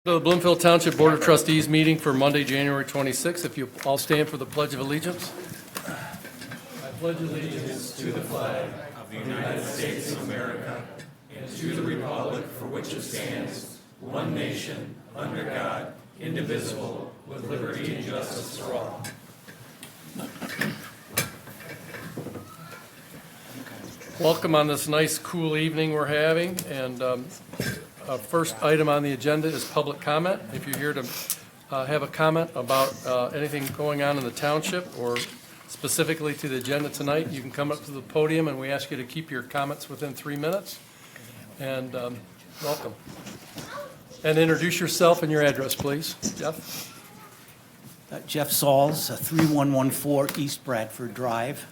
To the Bloomfield Township Board of Trustees meeting for Monday, January 26th. If you all stand for the Pledge of Allegiance. I pledge allegiance to the flag of the United States of America and to the republic for which it stands, one nation, under God, indivisible, with liberty and justice for all. Welcome on this nice, cool evening we're having, and first item on the agenda is public comment. If you're here to have a comment about anything going on in the township or specifically to the agenda tonight, you can come up to the podium, and we ask you to keep your comments within 3 minutes. And welcome. And introduce yourself and your address, please. Jeff? Jeff Sauls, 3114 East Bradford Drive.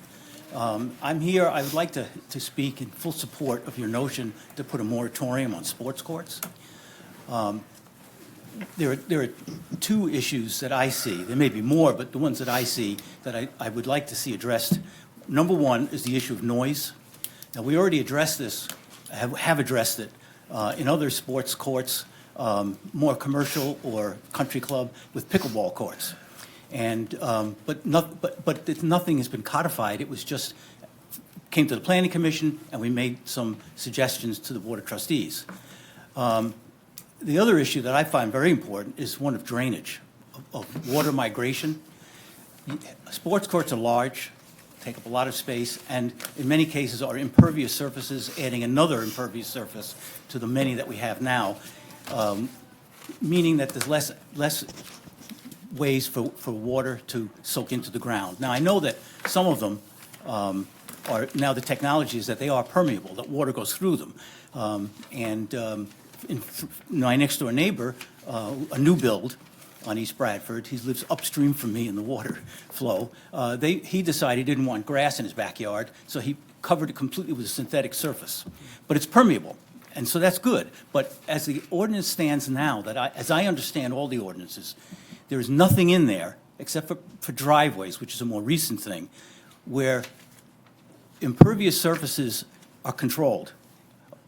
I'm here, I would like to speak in full support of your notion to put a moratorium on sports courts. There are two issues that I see. There may be more, but the ones that I see that I would like to see addressed. Number one is the issue of noise. Now, we already addressed this, have addressed it in other sports courts, more commercial or country club with pickleball courts. And but nothing has been codified. It was just came to the Planning Commission, and we made some suggestions to the Board of Trustees. The other issue that I find very important is one of drainage, of water migration. Sports courts are large, take up a lot of space, and in many cases are impervious surfaces, adding another impervious surface to the many that we have now, meaning that there's less ways for water to soak into the ground. Now, I know that some of them are, now the technology is that they are permeable, that water goes through them. My next door neighbor, a new build on East Bradford, he lives upstream from me in the water flow. He decided he didn't want grass in his backyard, so he covered it completely with a synthetic surface. But it's permeable, and so that's good. But as the ordinance stands now, as I understand all the ordinances, there is nothing in there, except for driveways, which is a more recent thing, where impervious surfaces are controlled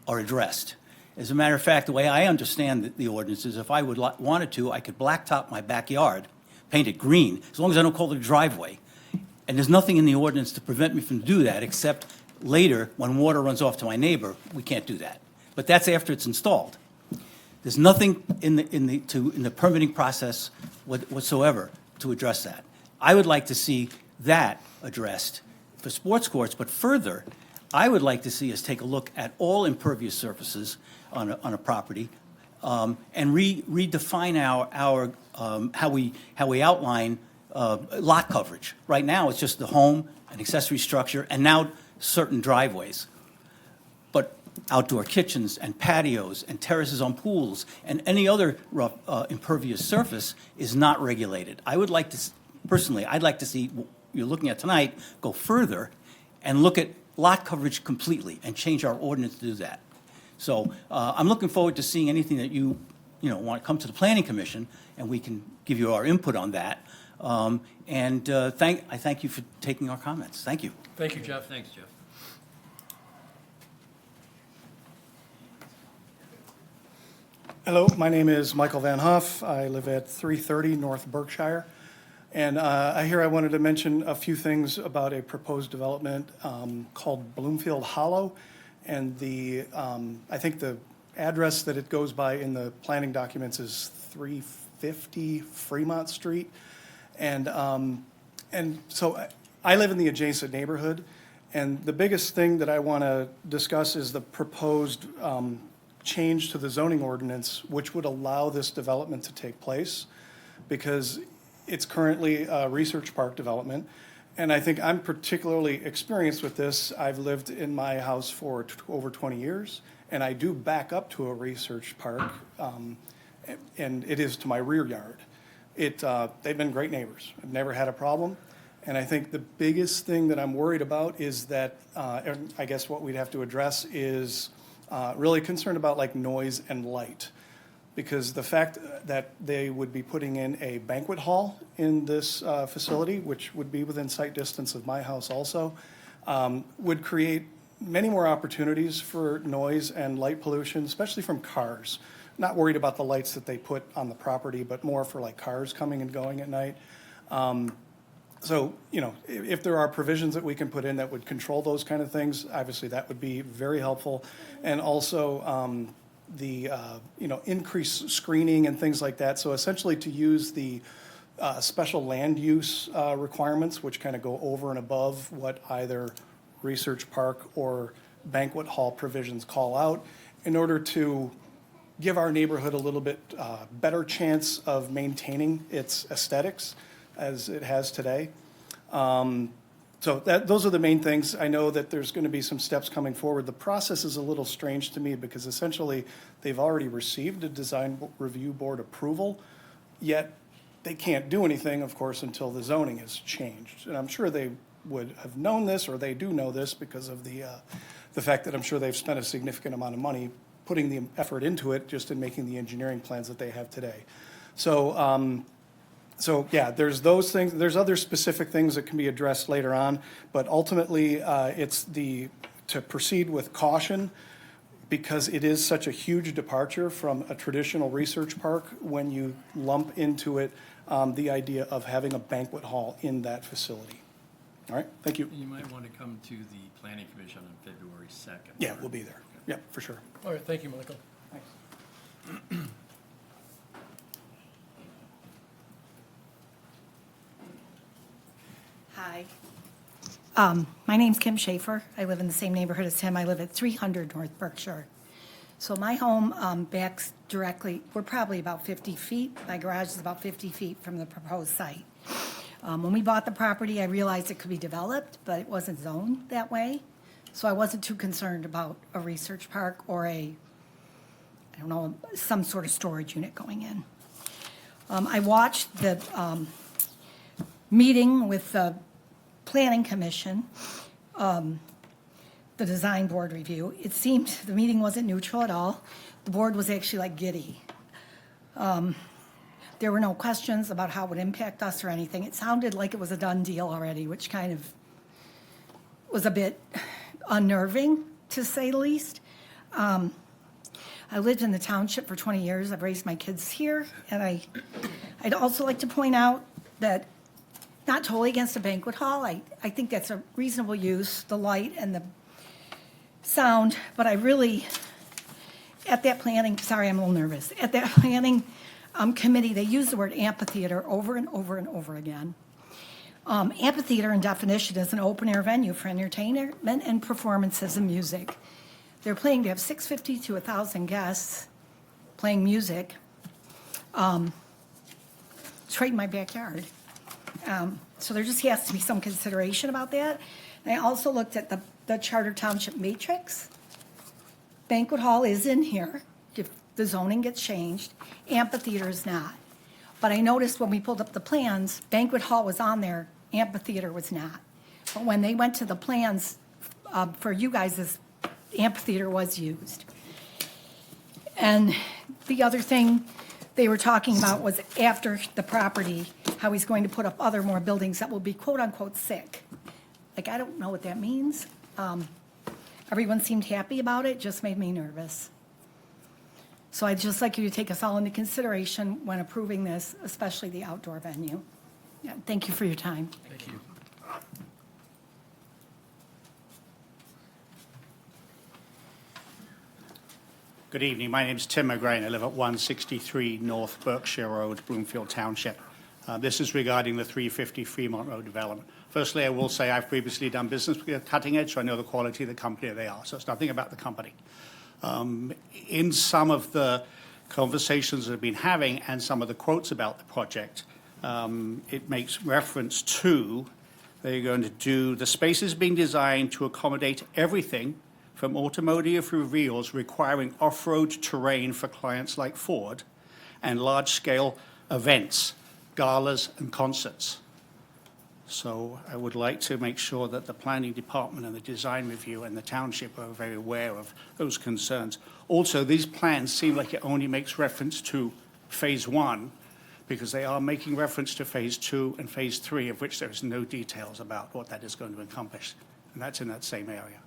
or addressed. As a matter of fact, the way I understand the ordinance is if I wanted to, I could blacktop my backyard, paint it green, as long as I don't call it a driveway. And there's nothing in the ordinance to prevent me from doing that, except later, when water runs off to my neighbor, we can't do that. But that's after it's installed. There's nothing in the permitting process whatsoever to address that. I would like to see that addressed for sports courts, but further, I would like to see us take a look at all impervious surfaces on a property and redefine our how we outline lot coverage. Right now, it's just the home, an accessory structure, and now certain driveways. But outdoor kitchens and patios and terraces on pools and any other rough, impervious surface is not regulated. I would like to, personally, I'd like to see what you're looking at tonight go further and look at lot coverage completely and change our ordinance to do that. So I'm looking forward to seeing anything that you want to come to the Planning Commission, and we can give you our input on that. I thank you for taking our comments. Thank you. Thank you, Jeff. Thanks, Jeff. Hello, my name is Michael Van Hoff. I live at 330 North Berkshire. And I wanted to mention a few things about a proposed development called Bloomfield Hollow. And I think the address that it goes by in the planning documents is 350 Fremont Street. And so I live in the adjacent neighborhood. And the biggest thing that I want to discuss is the proposed change to the zoning ordinance, which would allow this development to take place, because it's currently a research park development. And I think I'm particularly experienced with this. I've lived in my house for over 20 years, and I do back up to a research park, and it is to my rear yard. They've been great neighbors. I've never had a problem. And I think the biggest thing that I'm worried about is that, I guess what we'd have to address is really concerned about like noise and light, because the fact that they would be putting in a banquet hall in this facility, which would be within sight distance of my house also, would create many more opportunities for noise and light pollution, especially from cars. not worried about the lights that they put on the property, but more for like cars coming and going at night. So, you know, if there are provisions that we can put in that would control those kind of things, obviously that would be very helpful. And also you know, increased screening and things like that. So essentially to use the special land use requirements, which kind of go over and above what either research park or banquet hall provisions call out, in order to give our neighborhood a little bit better chance of maintaining its aesthetics as it has today. So those are the main things. I know that there's going to be some steps coming forward. The process is a little strange to me because essentially they've already received a design review board approval, yet they can't do anything, of course, until the zoning has changed. And I'm sure they would have known this, or they do know this because of the fact that I'm sure they've spent a significant amount of money putting the effort into it just in making the engineering plans that they have today. So, so yeah, there's those things. There's other specific things that can be addressed later on, but ultimately it's to proceed with caution because it is such a huge departure from a traditional research park when you lump into it the idea of having a banquet hall in that facility. All right, thank you. You might want to come to the Planning Commission on February 2nd. Yeah, we'll be there. Yeah, for sure. All right, thank you, Michael. Thanks. Hi. My name's Kim Schaefer. I live in the same neighborhood as Tim. I live at 300 North Berkshire. So my home backs directly, we're probably about 50 feet. My garage is about 50 feet from the proposed site. When we bought the property, I realized it could be developed, but it wasn't zoned that way. So I wasn't too concerned about a research park or I don't know, some sort of storage unit going in. I watched the meeting with the Planning Commission, the design board review. It seemed the meeting wasn't neutral at all. The board was actually like giddy. There were no questions about how it would impact us or anything. It sounded like it was a done deal already, which kind of was a bit unnerving, to say the least. I lived in the township for 20 years. I've raised my kids here. And I'd also like to point out that not totally against a banquet hall. I think that's a reasonable use, the light and the sound. But I really, at that planning, sorry, I'm a little nervous. At that planning committee, they used the word amphitheater over and over and over again. Amphitheater in definition is an open-air venue for entertainment and performances and music. They're planning to have 650 to 1,000 guests playing music. It's right in my backyard. So there just has to be some consideration about that. And I also looked at the Charter Township matrix. Banquet hall is in here if the zoning gets changed. Amphitheater is not. But I noticed when we pulled up the plans, banquet hall was on there, amphitheater was not. But when they went to the plans for you guys, this amphitheater was used. And the other thing they were talking about was after the property, how he's going to put up other more buildings that will be quote-unquote sick. Like, I don't know what that means. Everyone seemed happy about it, just made me nervous. So I'd just like you to take us all into consideration when approving this, especially the outdoor venue. Yeah, thank you for your time. Thank you. Good evening. My name is Tim McCready. I live at 163 North Berkshire Road, Bloomfield Township. This is regarding the 350 Fremont Road development. Firstly, I will say I've previously done business with Cutting Edge, so I know the quality of the company they are. So it's nothing about the company. In some of the conversations that I've been having and some of the quotes about the project, it makes reference to they're going to do the spaces being designed to accommodate everything from automotive reveals requiring off-road terrain for clients like Ford and large-scale events, galas, and concerts. So I would like to make sure that the planning department and the design review and the township are very aware of those concerns. Also, these plans seem like it only makes reference to phase 1 because they are making reference to phase 2 and phase 3, of which there is no details about what that is going to encompass. And that's in that same area.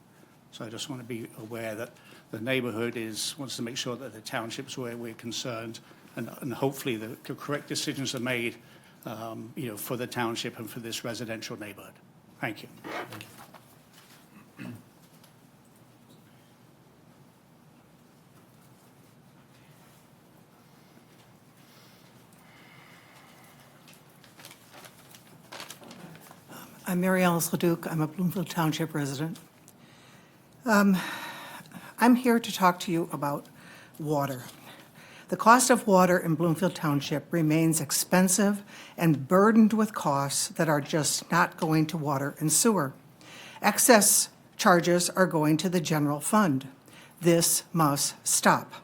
So I just want to be aware that The neighborhood wants to make sure that the townships where we're concerned, and hopefully the correct decisions are made, for the township and for this residential neighborhood. Thank you. I'm Mary Alice LeDuc. I'm a Bloomfield Township resident. I'm here to talk to you about water. The cost of water in Bloomfield Township remains expensive and burdened with costs that are just not going to water and sewer. Excess charges are going to the general fund. This must stop.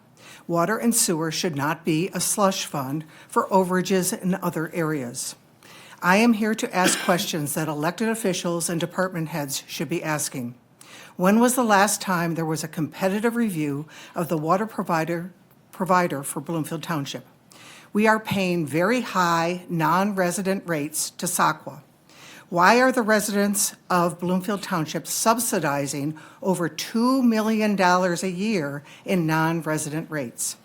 Water and sewer should not be a slush fund for overages in other areas. I am here to ask questions that elected officials and department heads should be asking. When was the last time there was a competitive review of the water provider for Bloomfield Township? We are paying very high non-resident rates to Saukwa. Why are the residents of Bloomfield Township subsidizing over $2 million a year in non-resident rates?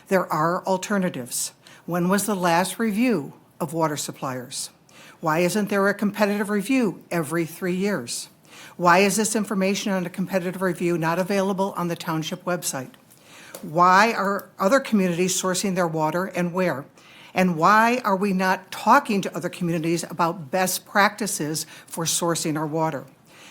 There are alternatives. When was the last review of water suppliers? Why isn't there a competitive review every 3 years? Why is this information on a competitive review not available on the township website? Why are other communities sourcing their water and where? And why are we not talking to other communities about best practices for sourcing our water?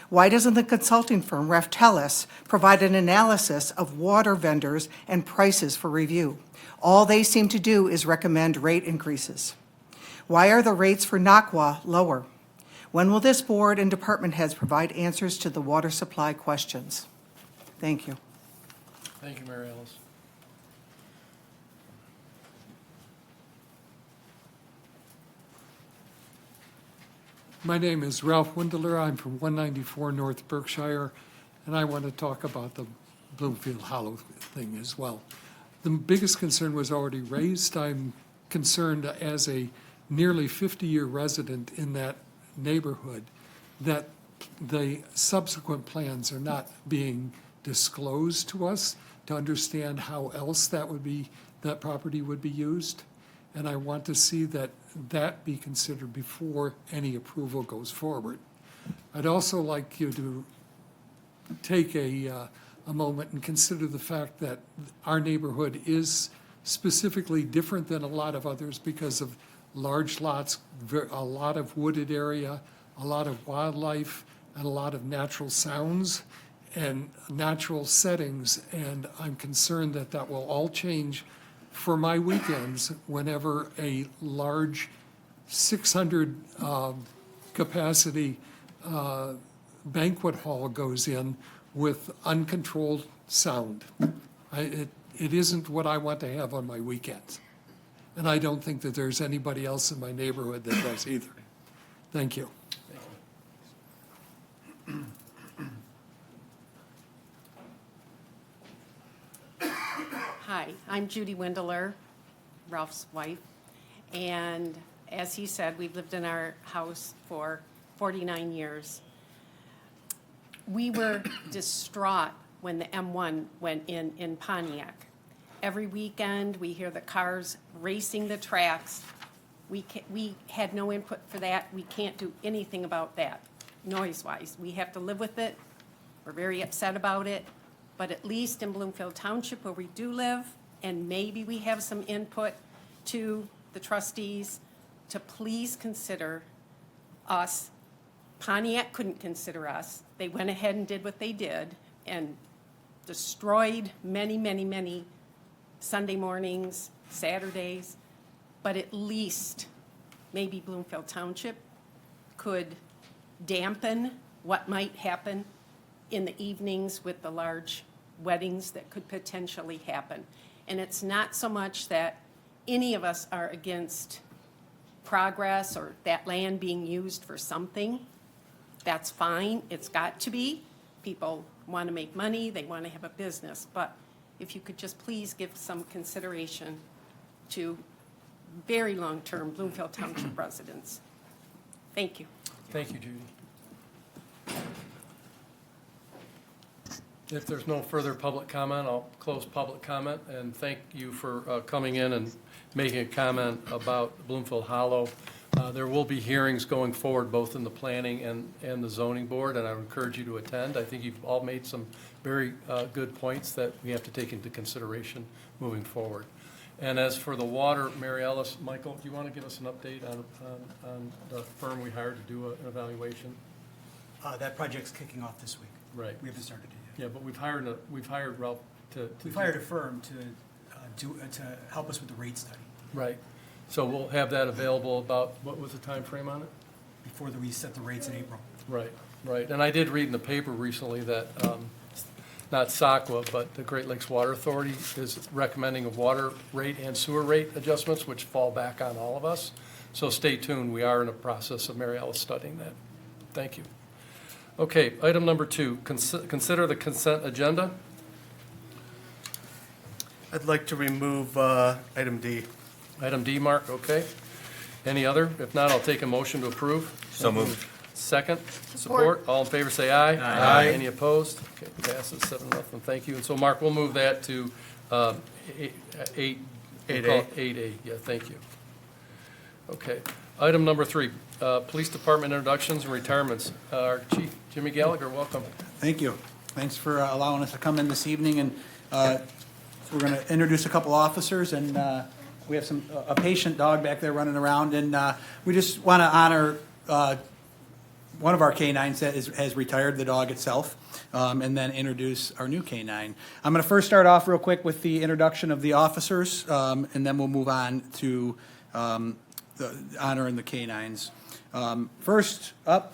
Why doesn't the consulting firm Theis provide an analysis of water vendors and prices for review? All they seem to do is recommend rate increases. Why are the rates for Nakwa lower? When will this board and department heads provide answers to the water supply questions? Thank you. Thank you, Mary Alice. My name is Ralph Windler. I'm from 194 North Berkshire, and I want to talk about the Bloomfield Hollow thing as well. The biggest concern was already raised. I'm concerned as a nearly 50-year resident in that neighborhood that the subsequent plans are not being disclosed to us to understand how else that property would be used. And I want to see that be considered before any approval goes forward. I'd also like you to take a moment and consider the fact that our neighborhood is specifically different than a lot of others because of large lots, a lot of wooded area, a lot of wildlife, and a lot of natural sounds and natural settings. And I'm concerned that that will all change for my weekends whenever a large 600 capacity banquet hall goes in with uncontrolled sound. It isn't what I want to have on my weekends. And I don't think that there's anybody else in my neighborhood that does either. Thank you. Hi, I'm Judy Windler, Ralph's wife. And as he said, we've lived in our house for 49 years. We were distraught when the M1 went in Pontiac. Every weekend, we hear the cars racing the tracks. We had no input for that. We can't do anything about that, noise-wise. We have to live with it. We're very upset about it. But at least in Bloomfield Township, where we do live, and maybe we have some input to the trustees, to please consider us. Pontiac couldn't consider us. They went ahead and did what they did and destroyed many, many, many Sunday mornings, Saturdays, but at least maybe Bloomfield Township could dampen what might happen in the evenings with the large weddings that could potentially happen. And it's not so much that any of us are against progress or that land being used for something. That's fine, it's got to be. People want to make money, they want to have a business, but if you could just please give some consideration to very long-term Bloomfield Township residents. Thank you. Thank you, Judy. If there's no further public comment, I'll close public comment and thank you for coming in and making a comment about Bloomfield Hollow. There will be hearings going forward, both in the planning and the zoning board, and I would encourage you to attend. I think you've all made some very good points that we have to take into consideration moving forward. And as for the water, Mary Ellis, Michael, do you want to give us an update on the firm we hired to do an evaluation? That project's kicking off this week. Right. We haven't started it yet. Yeah, but we've hired Ralph to. We've hired a firm to help us with the rate study Right. So we'll have that available about, what was the time frame on it? before we set the rates in April. Right, right. And I did read in the paper recently that, not SACWA, but the Great Lakes Water Authority is recommending a water rate and sewer rate adjustments, which fall back on all of us. So stay tuned. We are in a process of Mary Alice studying that. Thank you. Okay, item number 2, consider the consent agenda. I'd like to remove item D. Item D, Mark, okay. Any other? If not, I'll take a motion to approve. So moved. Second, support. All in favor, say aye. Aye. Any opposed? Okay, passes 7-0. Thank you. And so, Mark, we'll move that to 8A. 8A, yeah, thank you. Okay. Item number 3, Police Department introductions and retirements. Our Chief, Jimmy Gallagher, welcome. Thank you. Thanks for allowing us to come in this evening, and we're going to introduce a couple officers, and we have a patient dog back there running around, and we just want to honor one of our canines that has retired, the dog itself, and then introduce our new canine. I'm going to first start off real quick with the introduction of the officers, and then we'll move on to the honor and the canines. First up,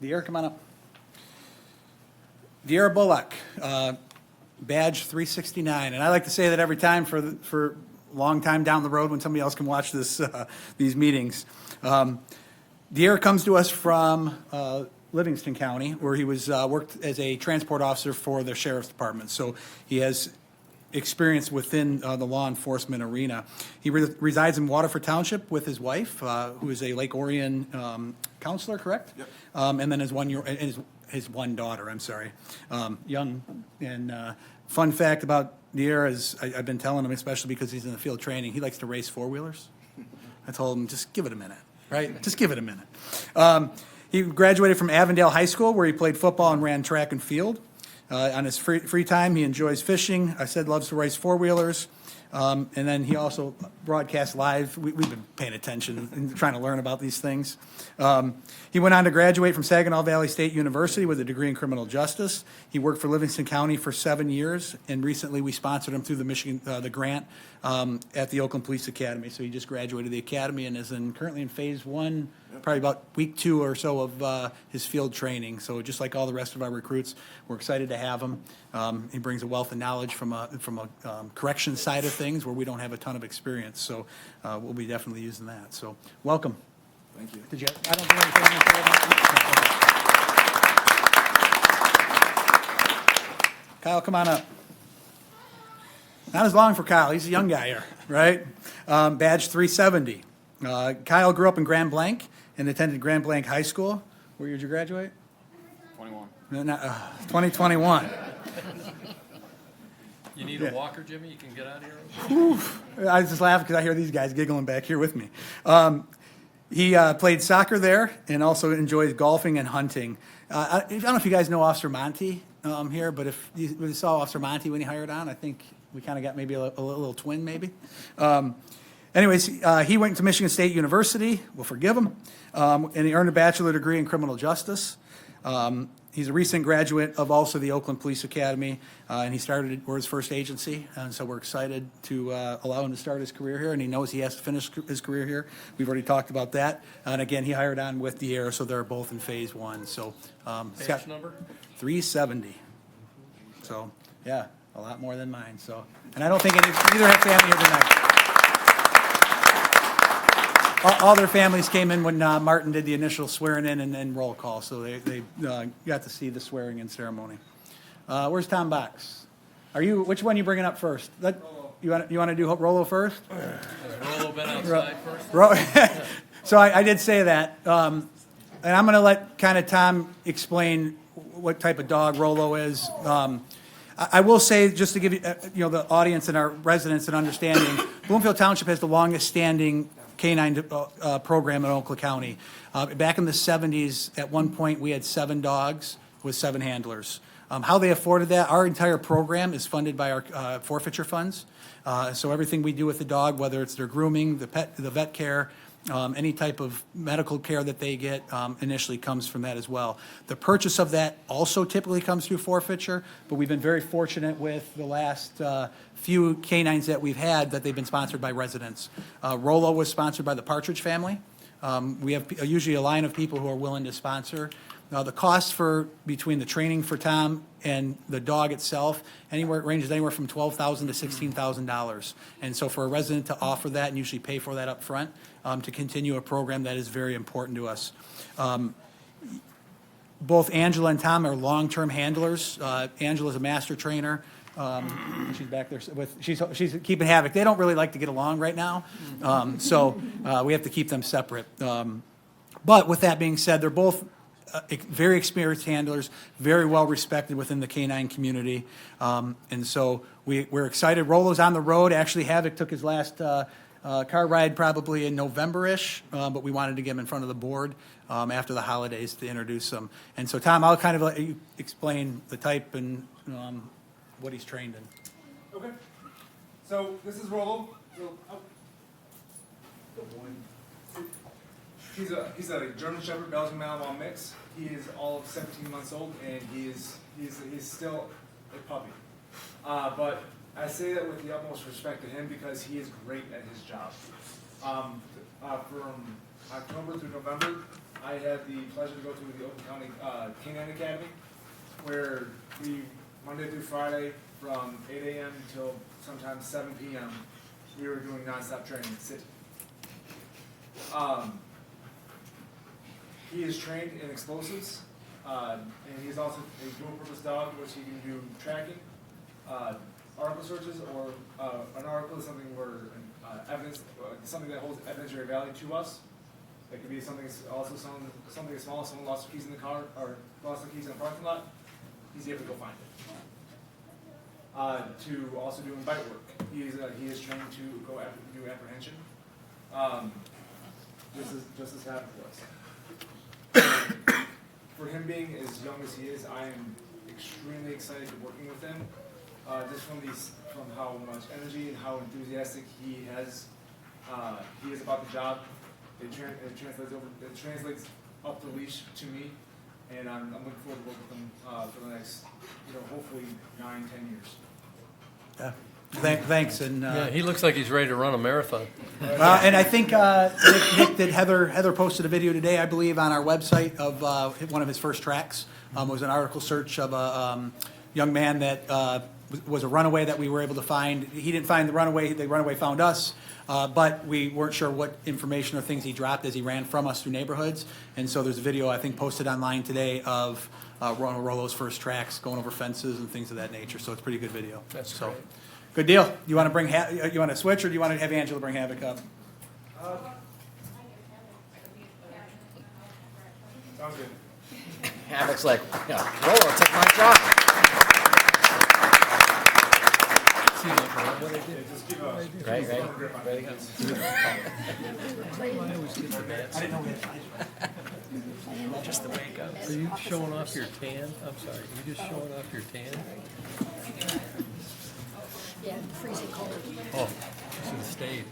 De'Ara, come on up. De'Ara Bullock, badge 369, and I like to say that every time for a long time down the road when somebody else can watch these meetings. De'Ara comes to us from Livingston County, where he was worked as a transport officer for the sheriff's department. So he has experience within the law enforcement arena. He resides in Waterford Township with his wife, who is a Lake Orion counselor, correct? Yep. And then his one daughter, I'm sorry, young. And fun fact about De'Ara is, I've been telling him, especially because he's in the field training, he likes to race four-wheelers. I told him, just give it a minute, right? Just give it a minute. He graduated from Avondale High School, where he played football and ran track and field. On his free time, he enjoys fishing. I said loves to race four-wheelers. And then he also broadcasts live. We've been paying attention and trying to learn about these things. He went on to graduate from Saginaw Valley State University with a degree in criminal justice. He worked for Livingston County for 7 years, and recently we sponsored him through the grant at the Oakland Police Academy. So he just graduated the academy and is currently in phase 1, probably about week 2 or so of his field training. So just like all the rest of our recruits, we're excited to have him. He brings a wealth of knowledge from a corrections side of things where we don't have a ton of experience. So we'll be definitely using that. So welcome. Thank you. Did you? I don't think anything Kyle, come on up. Not as long for Kyle. He's a young guy here, right? Badge 370. Kyle grew up in Grand Blanc and attended Grand Blanc High School. Where did you graduate? 21. 2021. You need a walker, Jimmy? You can get out of here? I just laugh because I hear these guys giggling back here with me. He played soccer there and also enjoys golfing and hunting. I don't know if you guys know Officer Monty here, but if you saw Officer Monty when he hired on, I think we kind of got maybe a little twin maybe. Anyways, he went to Michigan State University. We'll forgive him. And he earned a bachelor degree in criminal justice. He's a recent graduate of also the Oakland Police Academy, and he started his first agency, and so we're excited to allow him to start his career here, and he knows he has to finish his career here. We've already talked about that, and again, he hired on with De'Ara, so they're both in phase 1. So Badge number? 370. So, yeah, a lot more than mine. So, and I don't think either have family here tonight. All their families came in when Martin did the initial swearing in and then roll call, so they got to see the swearing in ceremony. Where's Tom Box? Which one are you bringing up first? You want to do Rollo first? Has Rollo been outside first? So I did say that, and I'm going to let kind of Tom explain what type of dog Rollo is. I will say, just to give you, the audience and our residents an understanding, Bloomfield Township has the longest-standing canine program in Oakland County. Back in the 70s, at one point, we had 7 dogs with 7 handlers. How they afforded that, our entire program is funded by our forfeiture funds. So everything we do with the dog, whether it's their grooming, the vet care, any type of medical care that they get initially comes from that as well. The purchase of that also typically comes through forfeiture, but we've been very fortunate with the last few canines that we've had that they've been sponsored by residents. Rolo was sponsored by the Partridge family. We have usually a line of people who are willing to sponsor. Now, the cost between the training for Tom and the dog itself, ranges anywhere from $12,000 to $16,000. And so for a resident to offer that and usually pay for that up front, to continue a program that is very important to us. Both Angela and Tom are long-term handlers. Angela's a master trainer. She's back there she's keeping havoc. They don't really like to get along right now, so we have to keep them separate. But with that being said, they're both very experienced handlers, very well respected within the canine community, and so we're excited. Rolo's on the road. Actually, Havoc took his last car ride probably in November-ish, but we wanted to get him in front of the board after the holidays to introduce him. And so, Tom, I'll kind of let you explain the type and what he's trained in. Okay. So this is Rolo. He's a German Shepherd Belgian Malinois mix. He is all of 17 months old, and he's still a puppy. But I say that with the utmost respect to him because he is great at his job. From October through November, I had the pleasure to go to the Oakland County Canine Academy, where Monday through Friday from 8 a.m. until sometimes 7 p.m. we were doing nonstop training in the city. He is trained in explosives, and he's also a dual-purpose dog, which he can do tracking, article searches, or an article is something where evidence, something that holds evidentiary value to us. It could be something also something small. Someone lost their keys in the car or lost their keys in a parking lot. He's able to go find it. To also doing bite work, he is trained to go do apprehension. Just as happened to us. For him being as young as he is, I am extremely excited to working with him. Just from how much energy and how enthusiastic he is about the job. It translates up the leash to me, and I'm looking forward to working with him for the next, hopefully 9-10 years. Yeah. Thanks. And Yeah, he looks like he's ready to run a marathon. and I think Nick did. Heather posted a video today, I believe, on our website of one of his first tracks. It was an article search of a young man that was a runaway that we were able to find. He didn't find the runaway. The runaway found us, but we weren't sure what information or things he dropped as he ran from us through neighborhoods. And so there's a video, I think, posted online today of Rolo's first tracks, going over fences and things of that nature. So it's a pretty good video. That's so. great. Good deal. You want to you want to switch, or do you want to have Angela bring Havoc up? Sounds good. Havoc's like, Rolo, take my job. Right. Just the way it goes. Are you showing off your tan? I'm sorry, are you just showing off your tan? Yeah, freezing cold. Oh, you should have stayed.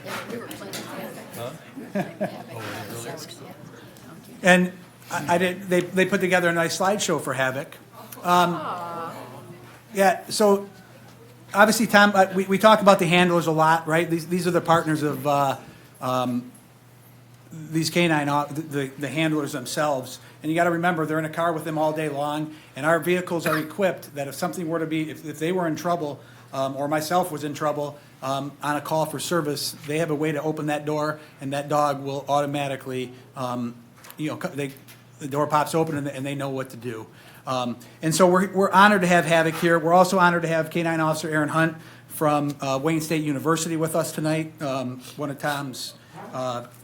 Yeah, we were playing Havoc. Huh? Oh, really? And I did. They put together a nice slideshow for Havoc. Yeah. So obviously, Tom, we talk about the handlers a lot, right? These are the partners of these canine, the handlers themselves. And you got to remember, they're in a car with them all day long, and our vehicles are equipped that if something were to be, if they were in trouble, or myself was in trouble, on a call for service, they have a way to open that door, and that dog will automatically, the door pops open, and they know what to do. And so we're honored to have Havoc here. We're also honored to have Canine Officer Aaron Hunt from Wayne State University with us tonight, one of Tom's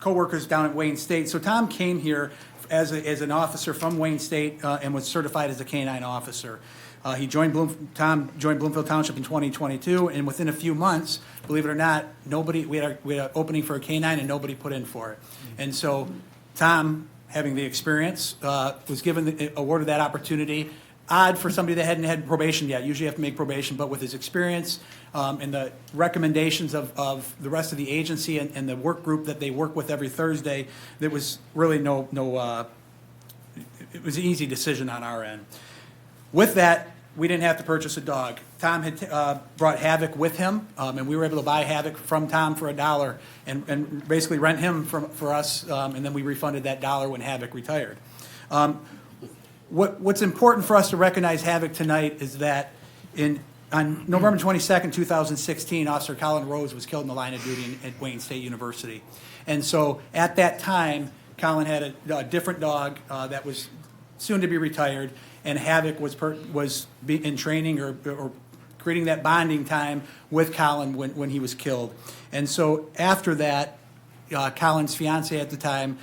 co-workers down at Wayne State. So Tom came here as an officer from Wayne State and was certified as a K-9 officer. Tom joined Bloomfield Township in 2022, and within a few months, believe it or not, we had an opening for a K-9 and nobody put in for it. And so Tom, having the experience, was awarded that opportunity. Odd for somebody that hadn't had probation yet. Usually you have to make probation, but with his experience and the recommendations of the rest of the agency and the work group that they work with every Thursday, there was really it was an easy decision on our end. With that, we didn't have to purchase a dog. Tom had brought Havoc with him, and we were able to buy Havoc from Tom for $1 and basically rent him for us, and then we refunded that $1 when Havoc retired. What's important for us to recognize Havoc tonight is that on November 22nd, 2016, Officer Colin Rose was killed in the line of duty at Wayne State University. And so at that time, Colin had a different dog that was soon to be retired, and Havoc was in training or creating that bonding time with Colin when he was killed. And so after that, Colin's fiance at the time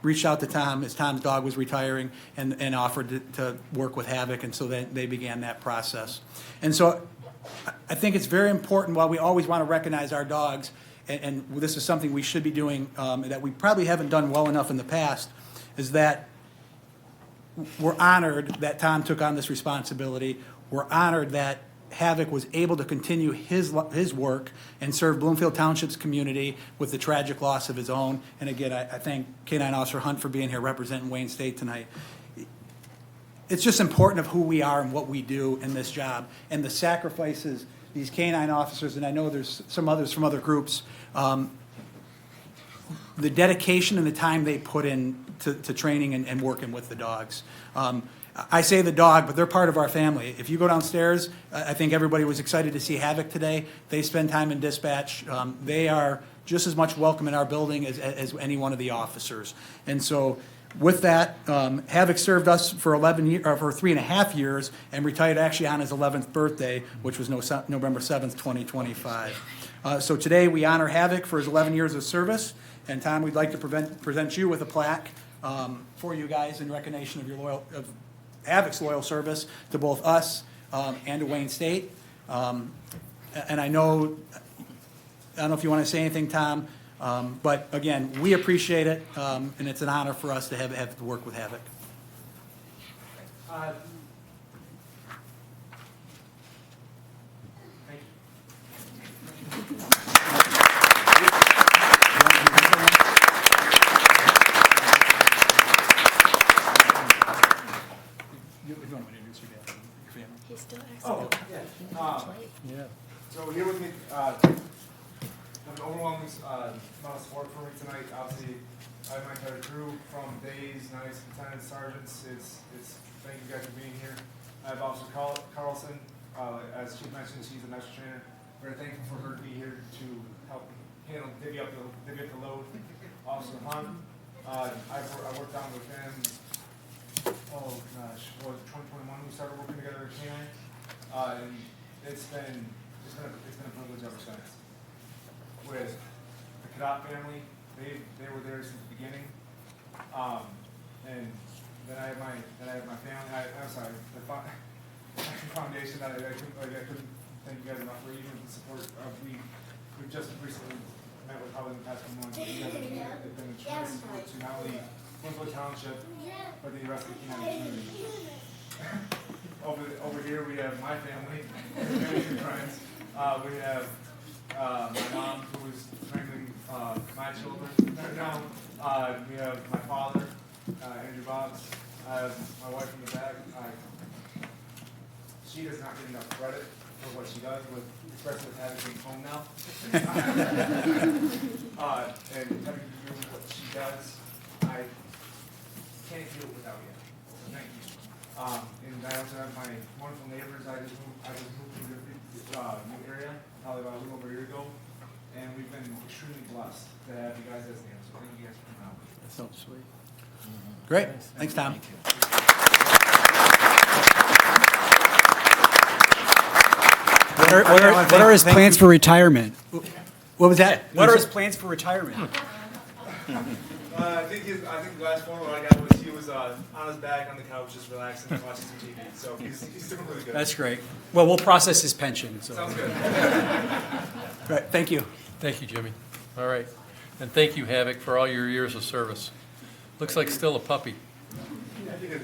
reached out to Tom as Tom's dog was retiring and offered to work with Havoc, and so they began that process. And so I think it's very important, while we always want to recognize our dogs, and this is something we should be doing that we probably haven't done well enough in the past, is that we're honored that Tom took on this responsibility. We're honored that Havoc was able to continue his work and serve Bloomfield Township's community with the tragic loss of his own. And again, I thank K-9 Officer Hunt for being here representing Wayne State tonight. It's just important of who we are and what we do in this job and the sacrifices these K-9 officers, and I know there's some others from other groups, the dedication and the time they put in to training and working with the dogs. I say the dog, but they're part of our family. If you go downstairs, I think everybody was excited to see Havoc today. They spend time in dispatch. They are just as much welcome in our building as any one of the officers. And so with that, Havoc served us for 3.5 years and retired actually on his 11th birthday, which was November 7th, 2025. So today we honor Havoc for his 11 years of service. And Tom, we'd like to present you with a plaque for you guys in recognition of Havoc's loyal service to both us and to Wayne State. And I don't know if you want to say anything, Tom, but again, we appreciate it, and it's an honor for us to have to work with Havoc. Thank He's still asking. Oh, yeah. Yeah. So here with me, an overwhelming amount of support for me tonight. Obviously, I have my entire crew from Theis, nice lieutenants, sergeants. It's thank you guys for being here. I have Officer Carlson, as Chief mentioned, she's a master trainer. Very thankful for her to be here to help handle divvy up the load. Officer Hunt, I worked down with him. Oh gosh, 2021 we started working together at K-9, and it's been a privilege ever since. With the Cadet family, they were there since the beginning, and then I have my family. I'm sorry, the foundation. I couldn't thank you guys enough for even the support. We just recently met with probably in the past few months. You guys have been a tremendous support to not only Bloomfield Township, but the rest of the community. Over here we have my family, very good friends. We have my mom, who is training my children right now. We have my father, Andrew Bobs. I have my wife in the back. She does not get enough credit for what she does, especially with having being home now. And having to do what she does, I can't do it without you. So thank you. And I also have my wonderful neighbors. I just moved to a new area, probably about a little over a year ago, and we've been extremely blessed to have you guys as neighbors. So thank you guys for coming out. That's so sweet. Great. Thanks, Tom. What are his plans for retirement? What was that? What are his plans for retirement? I think the last phone I got was he was on his back on the couch just relaxing and watching some TV. So he's doing really good. That's great. Well, we'll process his pension, so. Sounds good. Right, thank you. Thank you, Jimmy. All right. And thank you, Havoc, for all your years of service. Looks like still a puppy. Yeah, he is.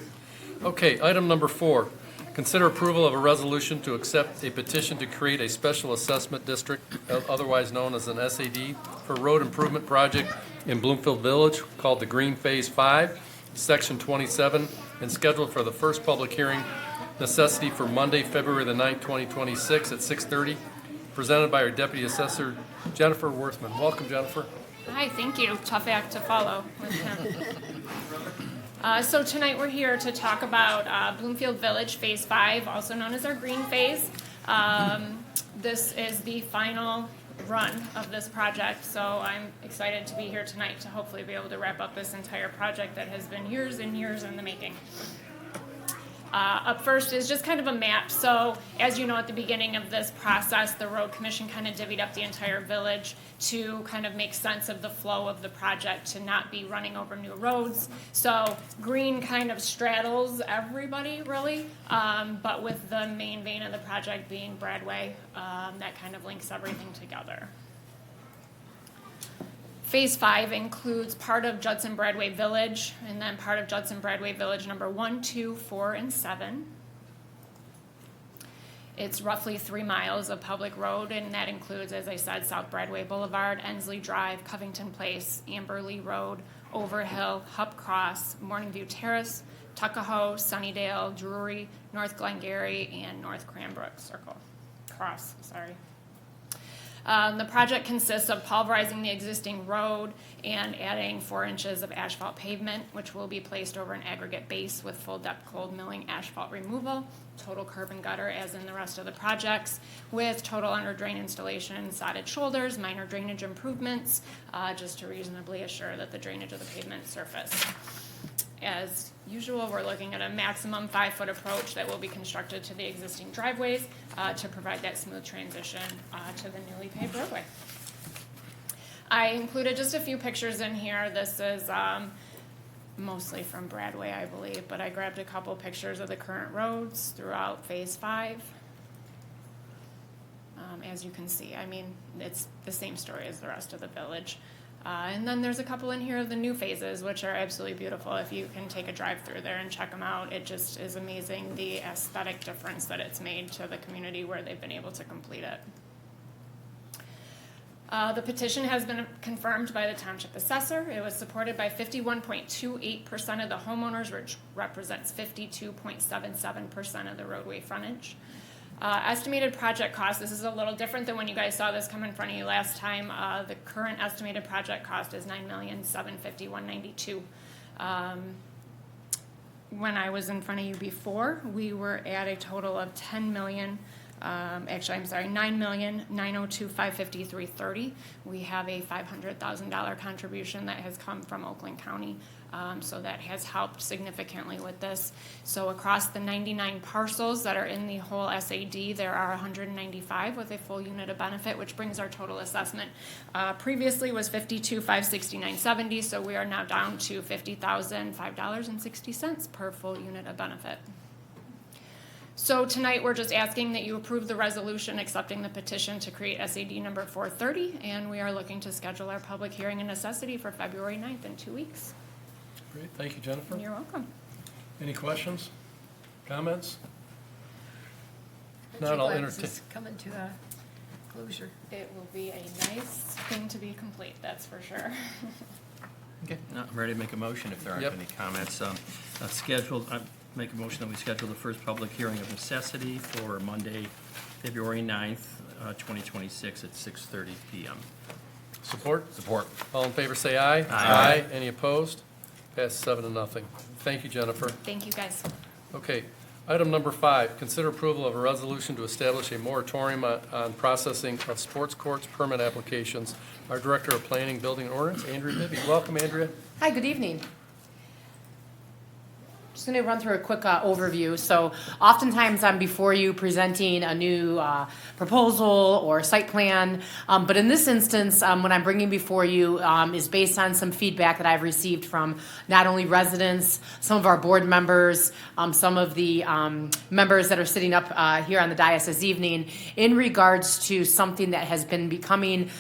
Okay, item number 4. Consider approval of a resolution to accept a petition to create a special assessment district, otherwise known as an SAD, for road improvement project in Bloomfield Village called the Green Phase 5, Section 27, and scheduled for the first public hearing necessity for Monday, February the 9th, 2026 at 6:30, presented by our Deputy Assessor, Jennifer Werthman. Welcome, Jennifer. Hi, thank you. Tough act to follow with him. So tonight we're here to talk about Bloomfield Village Phase 5, also known as our Green Phase. This is the final run of this project, so I'm excited to be here tonight to hopefully be able to wrap up this entire project that has been years and years in the making. Up first is just kind of a map. So as you know, at the beginning of this process, the road commission kind of divvied up the entire village to kind of make sense of the flow of the project, to not be running over new roads. So green kind of straddles everybody really, but with the main vein of the project being Bradway, that kind of links everything together. Phase 5 includes part of Judson Bradway Village, and then part of Judson Bradway Village number 1, 2, 4, and 7. It's roughly 3 miles of public road, and that includes, as I said, South Bradway Boulevard, Ensley Drive, Covington Place, Amberley Road, Overhill, Hupp Cross, Morningview Terrace, Tuckahoe, Sunnydale, Drury, North Glengarry, and North Cranbrook Cross. The project consists of pulverizing the existing road and adding 4 inches of asphalt pavement, which will be placed over an aggregate base with full depth cold milling asphalt removal, total curb and gutter as in the rest of the projects, with total under drain installation, sodded shoulders, minor drainage improvements, just to reasonably assure that the drainage of the pavement surface. As usual, we're looking at a maximum 5-foot approach that will be constructed to the existing driveways to provide that smooth transition to the newly paved roadway. I included just a few pictures in here. This is mostly from Bradway, I believe, but I grabbed a couple pictures of the current roads throughout Phase 5. As you can see, I mean, it's the same story as the rest of the village. And then there's a couple in here of the new phases, which are absolutely beautiful. If you can take a drive through there and check them out, it just is amazing the aesthetic difference that it's made to the community where they've been able to complete it. The petition has been confirmed by the Township Assessor. It was supported by 51.28% of the homeowners, which represents 52.77% of the roadway frontage. Estimated project cost, this is a little different than when you guys saw this come in front of you last time. The current estimated project cost is $9,751,992. When I was in front of you before, we were at a total of $9,902,553.30. We have a $500,000 contribution that has come from Oakland County, so that has helped significantly with this. So across the 99 parcels that are in the whole SAD, there are 195 with a full unit of benefit, which brings our total assessment. Previously was $52,569.70, so we are now down to $50,005.60 per full unit of benefit. So tonight, we're just asking that you approve the resolution accepting the petition to create SAD number 430, and we are looking to schedule our public hearing and necessity for February 9th in 2 weeks. Great, thank you, Jennifer. You're welcome. Any questions, comments? Aren't Not, you I'll glad entertain. this is coming to a closure? It will be a nice thing to be complete, that's for sure. Okay, now I'm ready to make a motion if there aren't Yep. any comments. I make a motion that we schedule the first public hearing of necessity for Monday, February 9th, 2026 at 6:30 PM. Support? Support. All in favor, say aye. Aye. Any opposed? Passed 7-0. Thank you, Jennifer. Thank you, guys. Okay, item number 5, consider approval of a resolution to establish a moratorium on processing of sports courts permit applications. Our Director of Planning, Building, and Ordinance, Andrea Bibby. Welcome, Andrea. Hi, good evening. Just going to run through a quick overview. So oftentimes I'm before you presenting a new proposal or site plan, but in this instance, what I'm bringing before you is based on some feedback that I've received from not only residents, some of our board members, some of the members that are sitting up here on the dais this evening in regards to something that has been becoming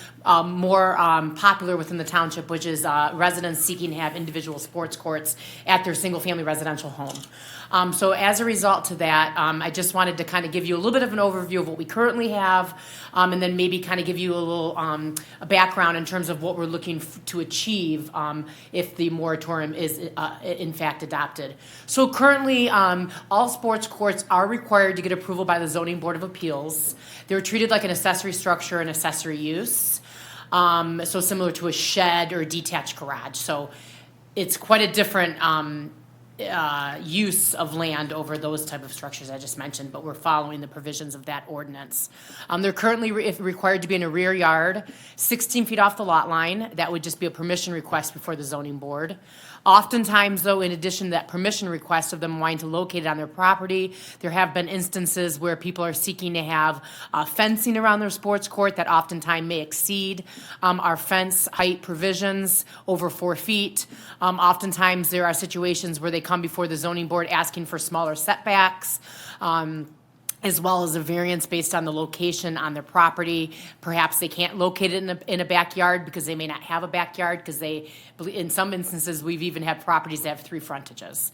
more popular within the township, which is residents seeking to have individual sports courts at their single-family residential home. So as a result to that, I just wanted to kind of give you a little bit of an overview of what we currently have, and then maybe kind of give you a little a background in terms of what we're looking to achieve if the moratorium is in fact adopted. So currently, all sports courts are required to get approval by the Zoning Board of Appeals. They're treated like an accessory structure and accessory use. So similar to a shed or a detached garage. So it's quite a different use of land over those type of structures I just mentioned, but we're following the provisions of that ordinance. They're currently required to be in a rear yard, 16 feet off the lot line. That would just be a permission request before the zoning board. Oftentimes, though, in addition to that permission request of them wanting to locate it on their property, there have been instances where people are seeking to have fencing around their sports court that oftentimes may exceed our fence height provisions over 4 feet. Oftentimes, there are situations where they come before the zoning board asking for smaller setbacks. As well as a variance based on the location on their property. Perhaps they can't locate it in a backyard because they may not have a backyard because in some instances, we've even had properties that have 3 frontages.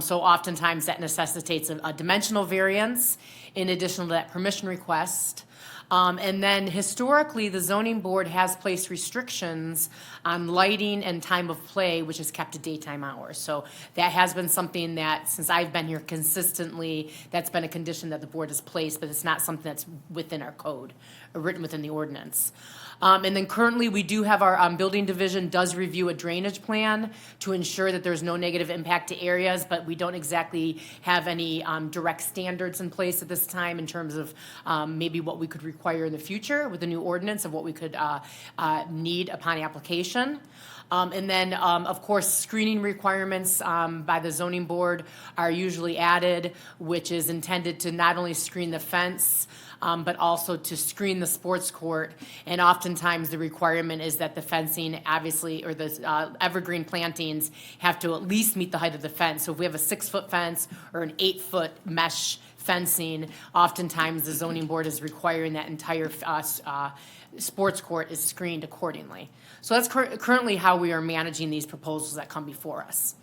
So oftentimes that necessitates a dimensional variance in addition to that permission request. And then historically, the zoning board has placed restrictions on lighting and time of play, which is kept to daytime hours. So that has been something that, since I've been here consistently, that's been a condition that the board has placed, but it's not something that's within our code, or written within the ordinance. And then currently, we do have our building division does review a drainage plan to ensure that there's no negative impact to areas, but we don't exactly have any direct standards in place at this time in terms of maybe what we could require in the future with the new ordinance of what we could need upon application. And then, of course, screening requirements by the zoning board are usually added, which is intended to not only screen the fence, but also to screen the sports court. And oftentimes the requirement is that the fencing, obviously, or the evergreen plantings have to at least meet the height of the fence. So if we have a 6-foot fence or an 8-foot mesh fencing, oftentimes the zoning board is requiring that entire sports court is screened accordingly. So that's currently how we are managing these proposals that come before us.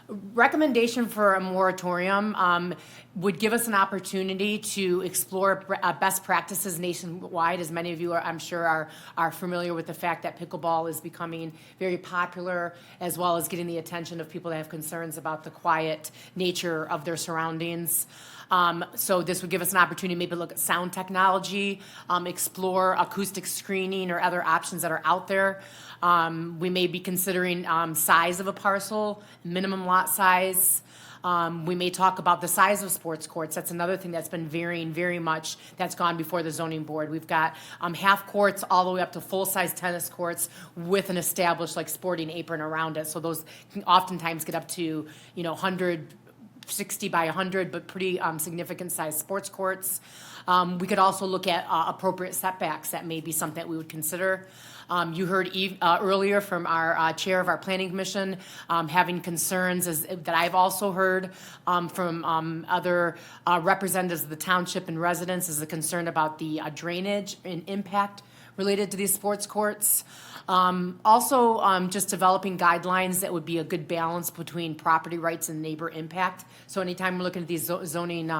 Recommendation for a moratorium would give us an opportunity to explore best practices nationwide. As many of you, I'm sure, are familiar with the fact that pickleball is becoming very popular, as well as getting the attention of people that have concerns about the quiet nature of their surroundings. So this would give us an opportunity to maybe look at sound technology, explore acoustic screening or other options that are out there. We may be considering size of a parcel, minimum lot size. We may talk about the size of sports courts. That's another thing that's been varying very much, that's gone before the zoning board. We've got half courts all the way up to full-size tennis courts with an established sporting apron around it. So those can oftentimes get up to 160 by 100, but pretty significant size sports courts. We could also look at appropriate setbacks. That may be something that we would consider. You heard earlier from our chair of our planning commission having concerns that I've also heard from other representatives of the township and residents is a concern about the drainage and impact related to these sports courts. Also, just developing guidelines that would be a good balance between property rights and neighbor impact. So anytime we're looking at these zoning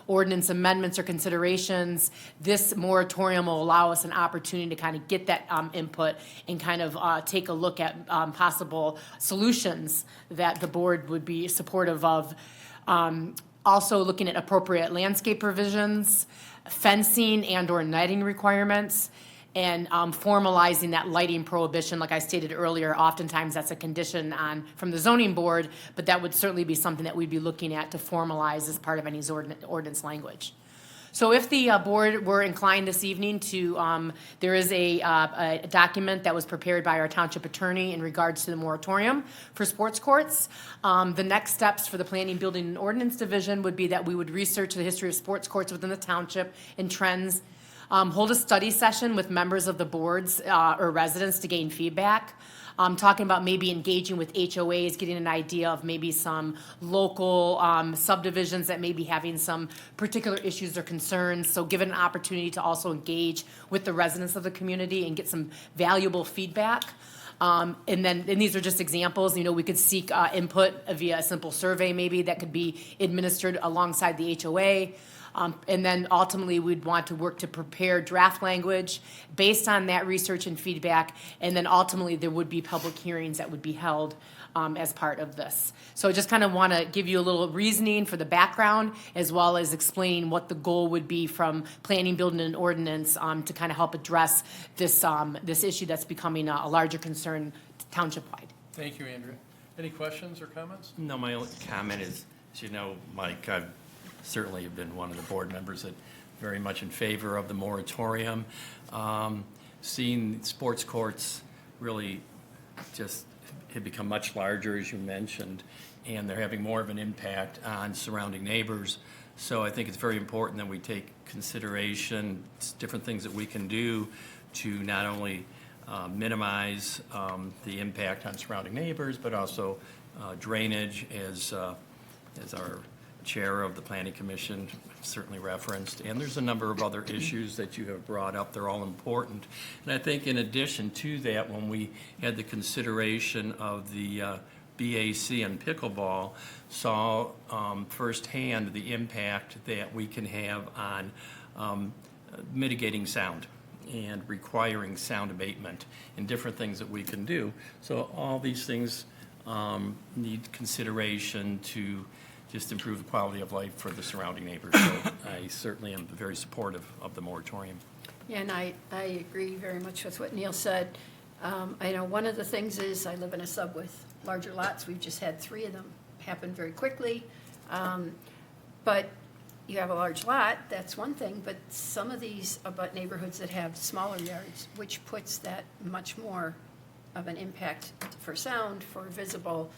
ordinance amendments or considerations, this moratorium will allow us an opportunity to kind of get that input and kind of take a look at possible solutions that the board would be supportive of. Also looking at appropriate landscape provisions, fencing and or netting requirements, and formalizing that lighting prohibition. Like I stated earlier, oftentimes that's a condition from the zoning board, but that would certainly be something that we'd be looking at to formalize as part of any ordinance language. So if the board were inclined this evening to, there is a document that was prepared by our township attorney in regards to the moratorium for sports courts. The next steps for the Planning, Building, and Ordinance Division would be that we would research the history of sports courts within the township and trends, hold a study session with members of the boards or residents to gain feedback. Talking about maybe engaging with HOAs, getting an idea of maybe some local subdivisions that may be having some particular issues or concerns. So give it an opportunity to also engage with the residents of the community and get some valuable feedback. And these are just examples. We could seek input via a simple survey maybe that could be administered alongside the HOA. And then ultimately, we'd want to work to prepare draft language based on that research and feedback. And then ultimately, there would be public hearings that would be held as part of this. So I just kind of want to give you a little reasoning for the background, as well as explaining what the goal would be from Planning, Building, and Ordinance to kind of help address this, this issue that's becoming a larger concern township-wide. Thank you, Andrea. Any questions or comments? No, my only comment is, as you know, Mike, I've certainly have been one of the board members that very much in favor of the moratorium. Seeing sports courts really just have become much larger, as you mentioned, and they're having more of an impact on surrounding neighbors. So I think it's very important that we take consideration different things that we can do to not only minimize the impact on surrounding neighbors, but also drainage, as our chair of the Planning Commission certainly referenced. And there's a number of other issues that you have brought up. They're all important. And I think in addition to that, when we had the consideration of the BAC and pickleball, saw firsthand the impact that we can have on mitigating sound and requiring sound abatement and different things that we can do. So all these things need consideration to just improve the quality of life for the surrounding neighbors. So I certainly am very supportive of the moratorium. Yeah, and I agree very much with what Neil said. I know one of the things is I live in a sub with larger lots. We've just had 3 of them happen very quickly. But you have a large lot, that's one thing, but some of these abut neighborhoods that have smaller yards, which puts that much more of an impact for sound, for visible,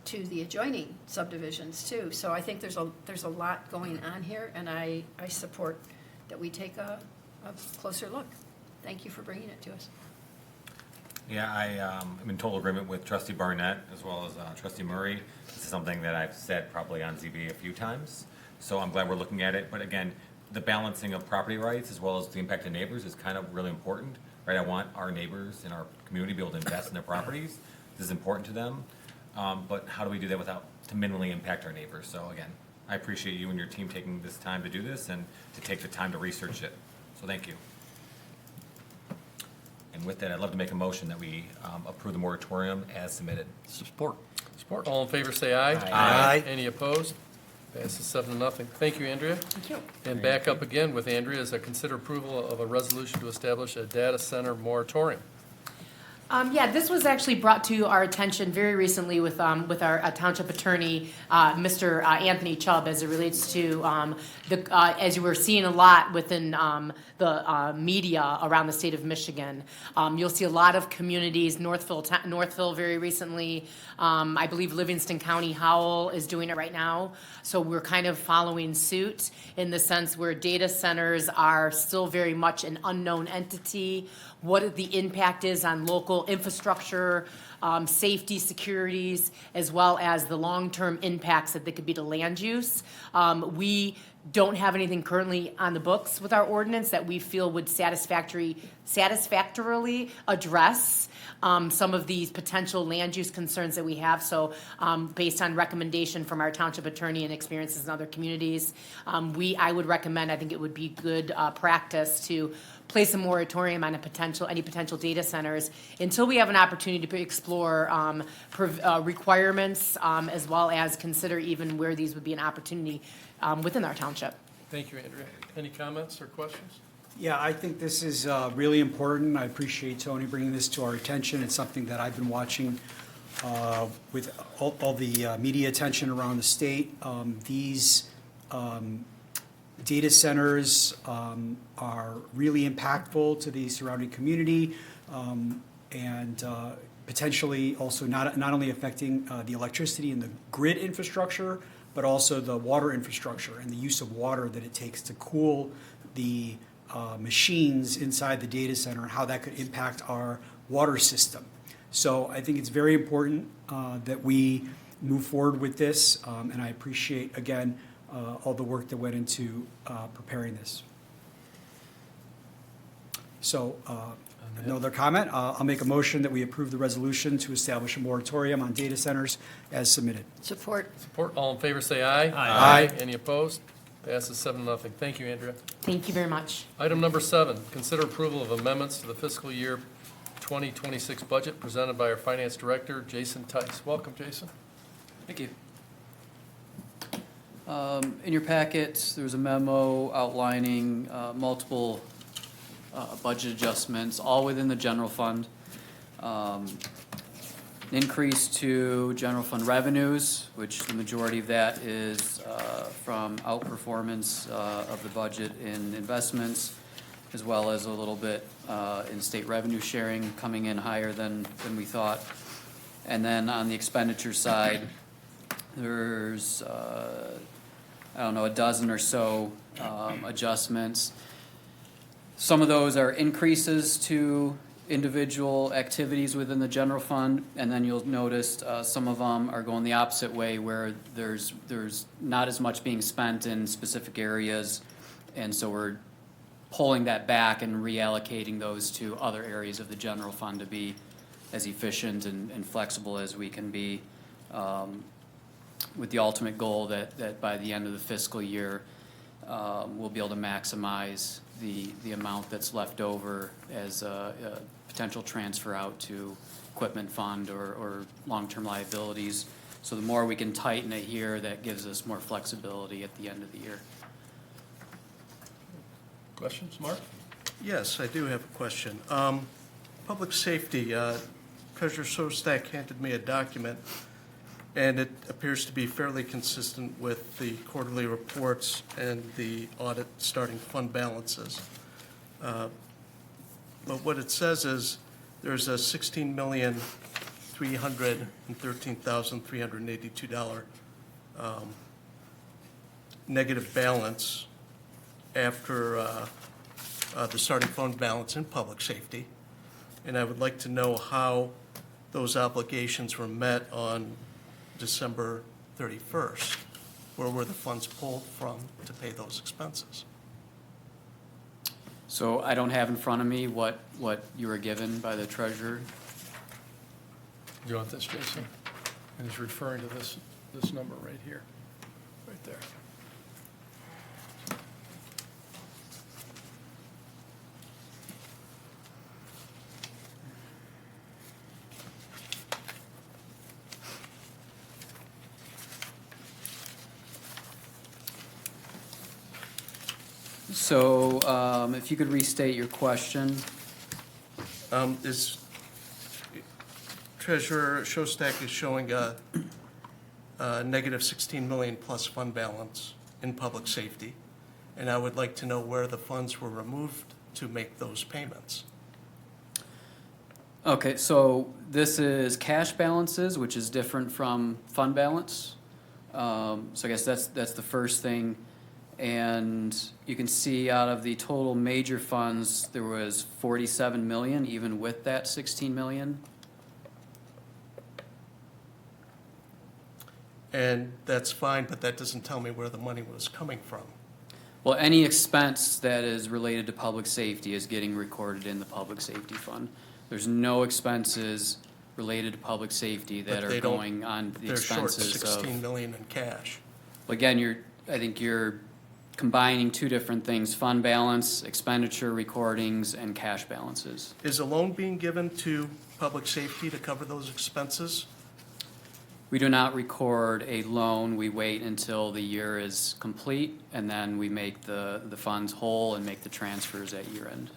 to the adjoining subdivisions too. So I think there's a lot going on here, and I support that we take a closer look. Thank you for bringing it to us. Yeah, I'm in total agreement with Trustee Barnett as well as Trustee Murray. This is something that I've said probably on ZBA a few times, so I'm glad we're looking at it. But again, the balancing of property rights as well as the impact of neighbors is kind of really important, right? I want our neighbors in our community to be able to invest in their properties. This is important to them, but how do we do that without to minimally impact our neighbors? So again, I appreciate you and your team taking this time to do this and to take the time to research it. So thank you. And with that, I'd love to make a motion that we approve the moratorium as submitted. Support. Support. All in favor, say aye. Aye. Any opposed? Passes 7-0. Thank you, Andrea. Thank you. And back up again with Andrea is a consider approval of a resolution to establish a data center moratorium. Yeah, this was actually brought to our attention very recently with our township attorney, Mr. Anthony Chubb, as it relates to as you were seeing a lot within the media around the state of Michigan. You'll see a lot of communities, Northville very recently. I believe Livingston County, Howell is doing it right now. So we're kind of following suit in the sense where data centers are still very much an unknown entity. What the impact is on local infrastructure, safety, securities, as well as the long-term impacts that they could be to land use. We don't have anything currently on the books with our ordinance that we feel would satisfactorily address some of these potential land use concerns that we have. So based on recommendation from our township attorney and experiences in other communities, I would recommend, I think it would be good practice to place a moratorium on any potential data centers until we have an opportunity to explore requirements as well as consider even where these would be an opportunity within our township. Thank you, Andrea. Any comments or questions? Yeah, I think this is really important. I appreciate Tony bringing this to our attention. It's something that I've been watching with all the media attention around the state. These Data centers are really impactful to the surrounding community, and potentially also not only affecting the electricity and the grid infrastructure, but also the water infrastructure and the use of water that it takes to cool the machines inside the data center, and how that could impact our water system. So I think it's very important that we move forward with this, and I appreciate, again, all the work that went into preparing this. So, no other comment. I'll make a motion that we approve the resolution to establish a moratorium on data centers as submitted. Support. Support, all in favor, say aye. Aye. Any opposed? Passes 7-0. Thank you, Andrea. Thank you very much. Item number 7, consider approval of amendments to the fiscal year 2026 budget presented by our Finance Director, Jason Theis. Welcome, Jason. Thank you. In your packets, there was a memo outlining multiple budget adjustments, all within the general fund. Increase to general fund revenues, which the majority of that is from outperformance of the budget in investments, as well as a little bit in state revenue sharing coming in higher than we thought. And then on the expenditure side, there's, I don't know, a dozen or so adjustments. Some of those are increases to individual activities within the general fund, and then you'll notice some of them are going the opposite way, where there's not as much being spent in specific areas, and so we're pulling that back and reallocating those to other areas of the general fund to be as efficient and flexible as we can be, with the ultimate goal that by the end of the fiscal year, we'll be able to maximize the amount that's left over as a potential transfer out to equipment fund or long-term liabilities. So the more we can tighten it here, that gives us more flexibility at the end of the year. Questions, Mark? Yes, I do have a question. Public safety, Treasurer Shostak handed me a document, and it appears to be fairly consistent with the quarterly reports and the audit starting fund balances. But what it says is there's a $16,313,382 negative balance after the starting fund balance in public safety. And I would like to know how those obligations were met on December 31st. Where were the funds pulled from to pay those expenses? So I don't have in front of me what you were given by the treasurer. Do you want this, Jason? And he's referring to this number right here, right there. So if you could restate your question. Is Treasurer Shostak is showing a negative 16 million plus fund balance in public safety, and I would like to know where the funds were removed to make those payments. Okay, so this is cash balances, which is different from fund balance. So I guess that's the first thing. And you can see out of the total major funds, there was 47 million, even with that 16 million. And that's fine, but that doesn't tell me where the money was coming from. Well, any expense that is related to public safety is getting recorded in the public safety fund. There's no expenses related to public safety that But they are don't- going on the They're short expenses of. 16 million in cash. Again, I think you're combining two different things: fund balance, expenditure recordings, and cash balances. Is a loan being given to public safety to cover those expenses? We do not record a loan. We wait until the year is complete, and then we make the funds whole and make the transfers at year end.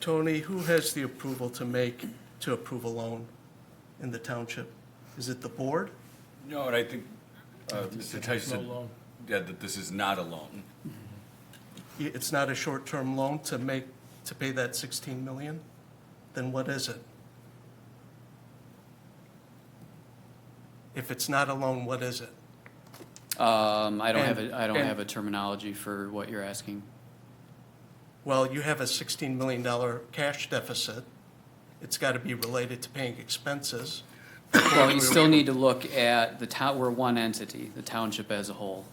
Tony, who has the approval to approve a loan in the township? Is it the board? No, and I think Mr. No Tyson, loan. yeah, that this is not a loan. it's not a short-term loan to pay that 16 million, then what is it? If it's not a loan, what is it? I don't And- have a terminology for what you're asking. Well, you have a $16 million cash deficit. It's got to be related to paying expenses. Well, you still need to look at the town, we're one entity, the township as a whole.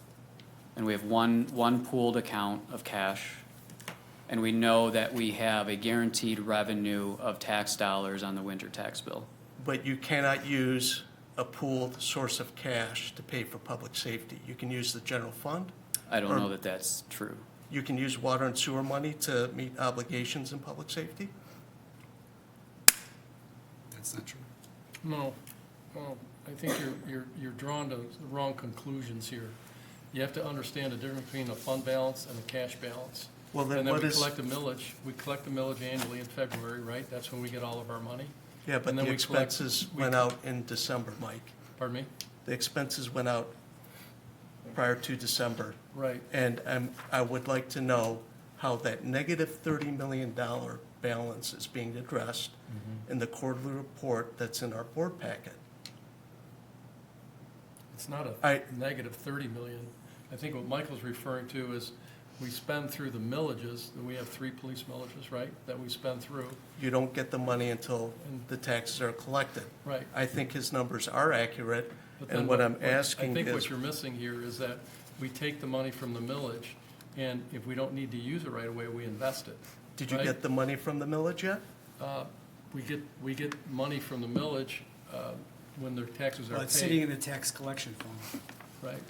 And we have one pooled account of cash. And we know that we have a guaranteed revenue of tax dollars on the winter tax bill. But you cannot use a pooled source of cash to pay for public safety. You can use the general fund. I don't or know that that's true. You can use water and sewer money to meet obligations in public safety. That's not true. No, well, I think you're drawn to the wrong conclusions here. You have to understand the difference between a fund balance and a cash balance. Well, then And then what we is- collect a millage. We collect the millage annually in February, right? That's when we get all of our money. Yeah, but And then the we collect- expenses we- went out in December, Mike. Pardon me? The expenses went out prior to December. Right. And I would like to know how that negative $30 million balance is being addressed in the quarterly report that's in our board packet. It's not I- a negative 30 million. I think what Michael's referring to is we spend through the millages, and we have 3 police millages, right, that we spend through. You don't get the money until the taxes are collected. Right. I think his numbers are accurate, But then and what I'm asking I think is, what you're missing here is that we take the money from the millage, and if we don't need to use it right away, we invest it. did you right? get the money from the millage yet? We get money from the millage when their taxes are Well, paid. it's sitting in the tax collection fund. Right.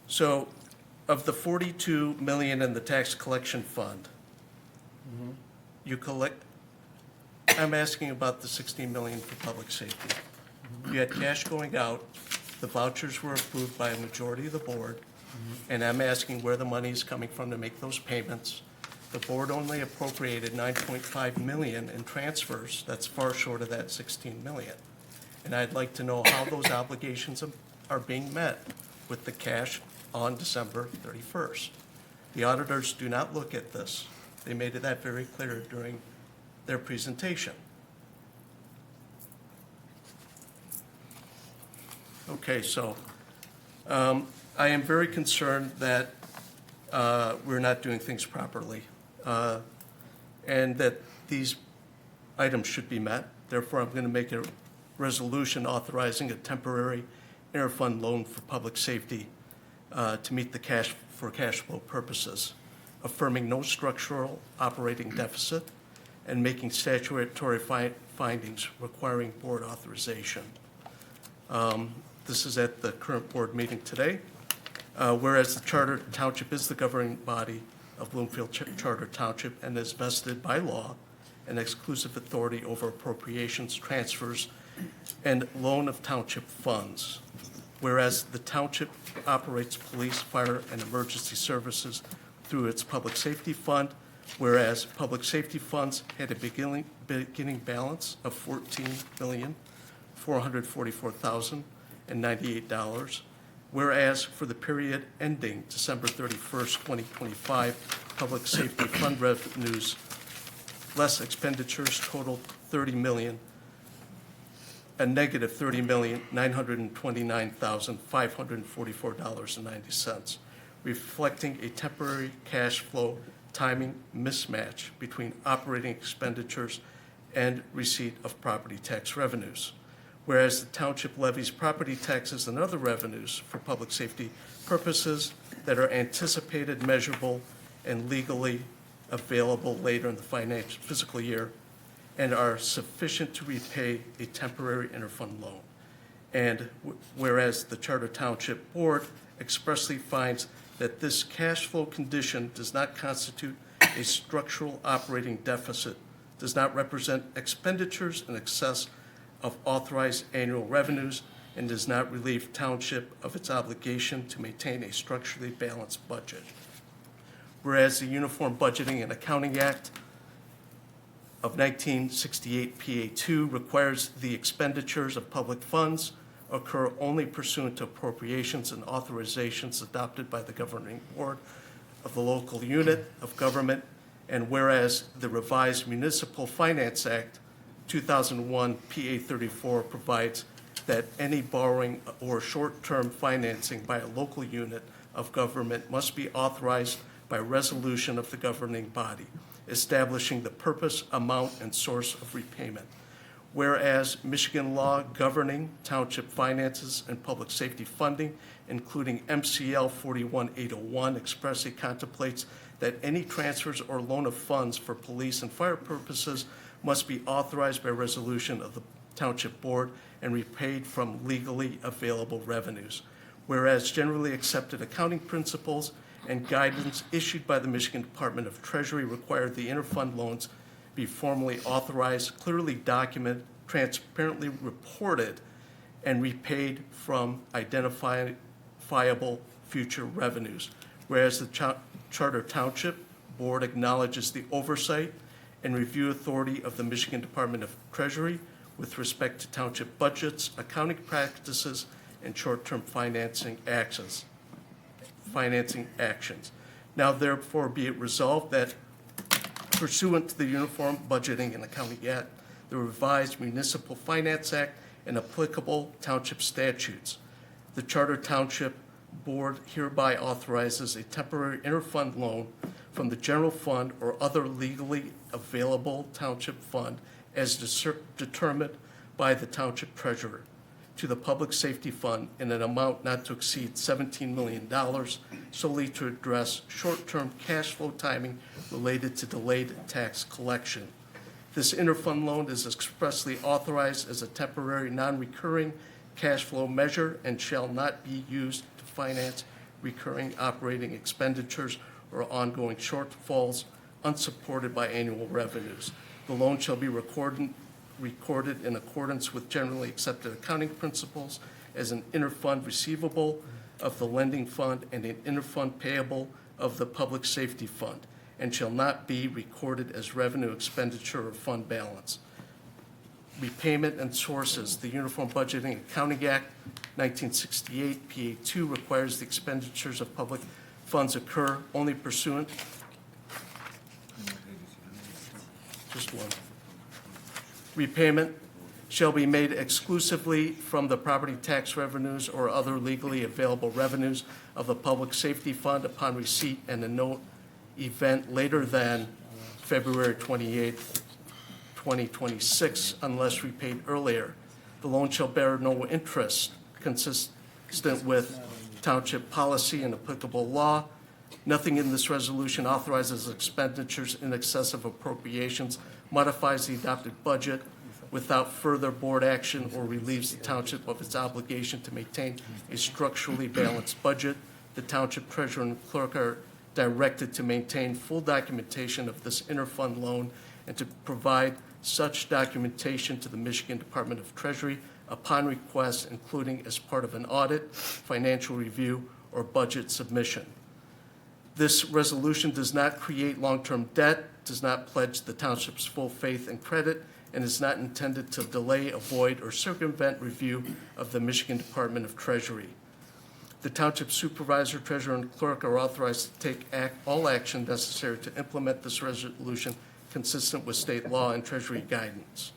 So, of the 42 million in the tax collection fund, you collect, I'm asking about the 16 million for public safety. You had cash going out, the vouchers were approved by a majority of the board, and I'm asking where the money is coming from to make those payments. The board only appropriated 9.5 million in transfers, that's far short of that 16 million. And I'd like to know how those obligations are being met with the cash on December 31st. The auditors do not look at this. They made that very clear during their presentation. Okay, so I am very concerned that we're not doing things properly and that these items should be met. Therefore, I'm going to make a resolution authorizing a temporary interfund loan for public safety to meet the cash flow purposes, affirming no structural operating deficit, and making statutory findings requiring board authorization. This is at the current board meeting today. Whereas the Charter Township is the governing body of Bloomfield Charter Township and is vested by law and exclusive authority over appropriations, transfers, and loan of township funds. Whereas the township operates police, fire, and emergency services through its public safety fund, whereas public safety funds had a beginning balance of $14,444,098. Whereas for the period ending December 31st, 2025, public safety fund revenues less expenditures totaled a negative $30,929,544.90, reflecting a temporary cash flow timing mismatch between operating expenditures and receipt of property tax revenues. Whereas the township levies property taxes and other revenues for public safety purposes that are anticipated, measurable, and legally available later in the fiscal year, and are sufficient to repay a temporary interfund loan. And whereas the Charter Township Board expressly finds that this cash flow condition does not constitute a structural operating deficit, does not represent expenditures in excess of authorized annual revenues, and does not relieve Township of its obligation to maintain a structurally balanced budget. Whereas the Uniform Budgeting and Accounting Act of 1968 PA2 requires the expenditures of public funds occur only pursuant to appropriations and authorizations adopted by the governing board of the local unit of government, and whereas the revised Municipal Finance Act 2001 PA 34 provides that any borrowing or short-term financing by a local unit of government must be authorized by resolution of the governing body, establishing the purpose, amount, and source of repayment. Whereas Michigan law governing township finances and public safety funding, including MCL 41801, expressly contemplates that any transfers or loan of funds for police and fire purposes must be authorized by resolution of the Township Board and repaid from legally available revenues. Whereas generally accepted accounting principles and guidance issued by the Michigan Department of Treasury require the interfund loans be formally authorized, clearly documented, transparently reported, and repaid from identifiable future revenues. Whereas the Charter Township Board acknowledges the oversight and review authority of the Michigan Department of Treasury with respect to township budgets, accounting practices, and short-term financing actions. Now therefore be it resolved that pursuant to the Uniform Budgeting and Accounting Act, the revised Municipal Finance Act, and applicable township statutes, the Charter Township Board hereby authorizes a temporary interfund loan from the general fund or other legally available township fund as determined by the township treasurer to the public safety fund in an amount not to exceed $17 million solely to address short-term cash flow timing related to delayed tax collection. This interfund loan is expressly authorized as a temporary non-recurring cash flow measure and shall not be used to finance recurring operating expenditures or ongoing shortfalls unsupported by annual revenues. The loan shall be recorded in accordance with generally accepted accounting principles as an interfund receivable of the lending fund and an interfund payable of the public safety fund, and shall not be recorded as revenue expenditure or fund balance. Repayment and sources. The Uniform Budgeting and Accounting Act 1968 PA2 requires the expenditures of public funds occur only pursuant just one. Repayment shall be made exclusively from the property tax revenues or other legally available revenues of the Public Safety Fund upon receipt and in no event later than February 28th, 2026, unless repaid earlier. The loan shall bear no interest consistent with township policy and applicable law. Nothing in this resolution authorizes expenditures in excess of appropriations, modifies the adopted budget without further board action, or relieves the township of its obligation to maintain a structurally balanced budget. The township treasurer and clerk are directed to maintain full documentation of this interfund loan and to provide such documentation to the Michigan Department of Treasury upon request, including as part of an audit, financial review, or budget submission. This resolution does not create long-term debt, does not pledge the township's full faith and credit, and is not intended to delay, avoid, or circumvent review of the Michigan Department of Treasury. The township supervisor, treasurer, and clerk are authorized to take all action necessary to implement this resolution consistent with state law and treasury guidance.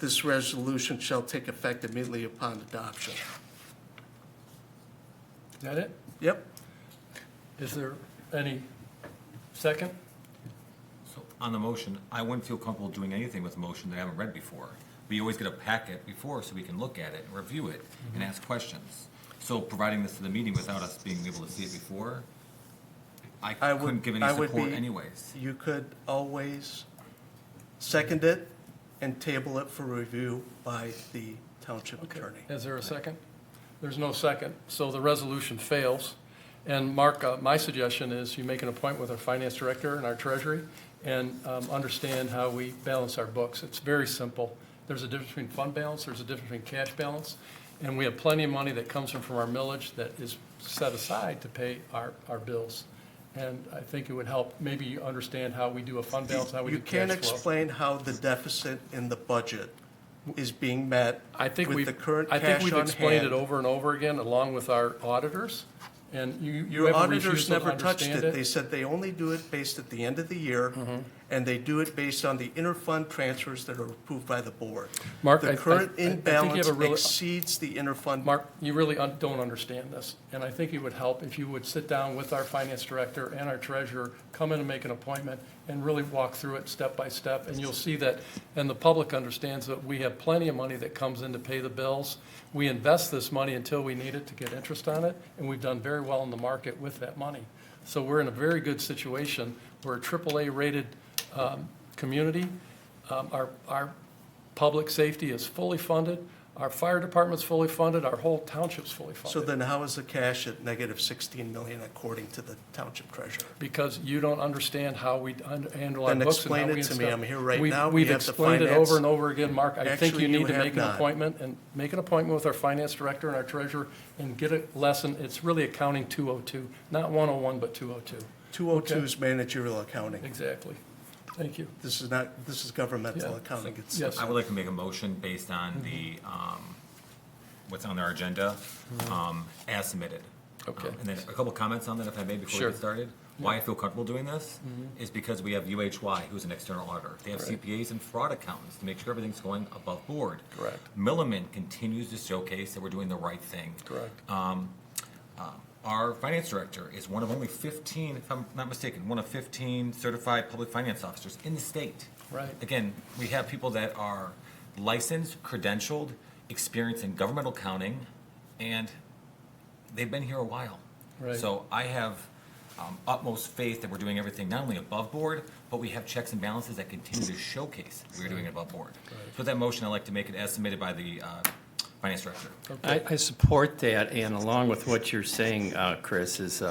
This resolution shall take effect immediately upon adoption. Is that it? Yep. Is there any second? So on the motion, I wouldn't feel comfortable doing anything with a motion that I haven't read before. We always get a packet before so we can look at it, review it, and ask questions. So providing this to the meeting without us being able to see it before, I couldn't give any support anyways. You could always second it and table it for review by the township attorney. Is there a second? There's no second, so the resolution fails. And Mark, my suggestion is you make an appointment with our finance director and our treasury and understand how we balance our books. It's very simple. There's a difference between fund balance, there's a difference between cash balance, and we have plenty of money that comes from our millage that is set aside to pay our bills. And I think it would help maybe you understand how we do a fund balance, how we do cash flow. You can't explain how the deficit in the budget is being met with the current cash on hand. I think we've explained it over and over again, along with our auditors. And you Your have a auditors refusal to never touched understand it. They said they only do it based at the end of the year, and they do it based on the interfund transfers that are approved by the board. Mark, The current I think you imbalance have a really- exceeds the interfund. Mark, you really don't understand this, and I think it would help if you would sit down with our finance director and our treasurer, come in and make an appointment, and really walk through it step by step, and you'll see that, and the public understands that we have plenty of money that comes in to pay the bills. We invest this money until we need it to get interest on it, and we've done very well in the market with that money. So we're in a very good situation. We're a AAA-rated community. Our public safety is fully funded. Our fire department's fully funded. Our whole township's fully funded. So then how is the cash at negative 16 million according to the township treasurer? Because you don't understand how we handle our Then books and how explain we it to me. inspect. I'm here right We've- now. We We've have the explained it finance- over and over again, Mark. I think Actually, you need you to have make an not. appointment with our finance director and our treasurer and get a lesson. It's really accounting 202, not 101, but 202. 202 is managerial accounting. Exactly. Thank you. This is governmental Yeah. accounting. It's Yes. I would like to make a motion based on the, what's on our agenda, as submitted. Okay. And then a couple comments on that, if I may, before we Sure. get started. Why I feel comfortable doing this is because we have UHY, who's an external auditor. They have Right. CPAs and fraud accountants to make sure everything's going above board. Correct. Milliman continues to showcase that we're doing the right thing. Correct. Our finance director is one of only 15, if I'm not mistaken, one of 15 certified public finance officers in the state. Right. Again, we have people that are licensed, credentialed, experienced in governmental accounting, and they've been here a while. Right. So I have utmost faith that we're doing everything not only above board, but we have checks and balances that continue to showcase we're doing it above board. So with that motion, I'd like to make it as submitted by the finance director. I support that, and along with what you're saying, Chris, is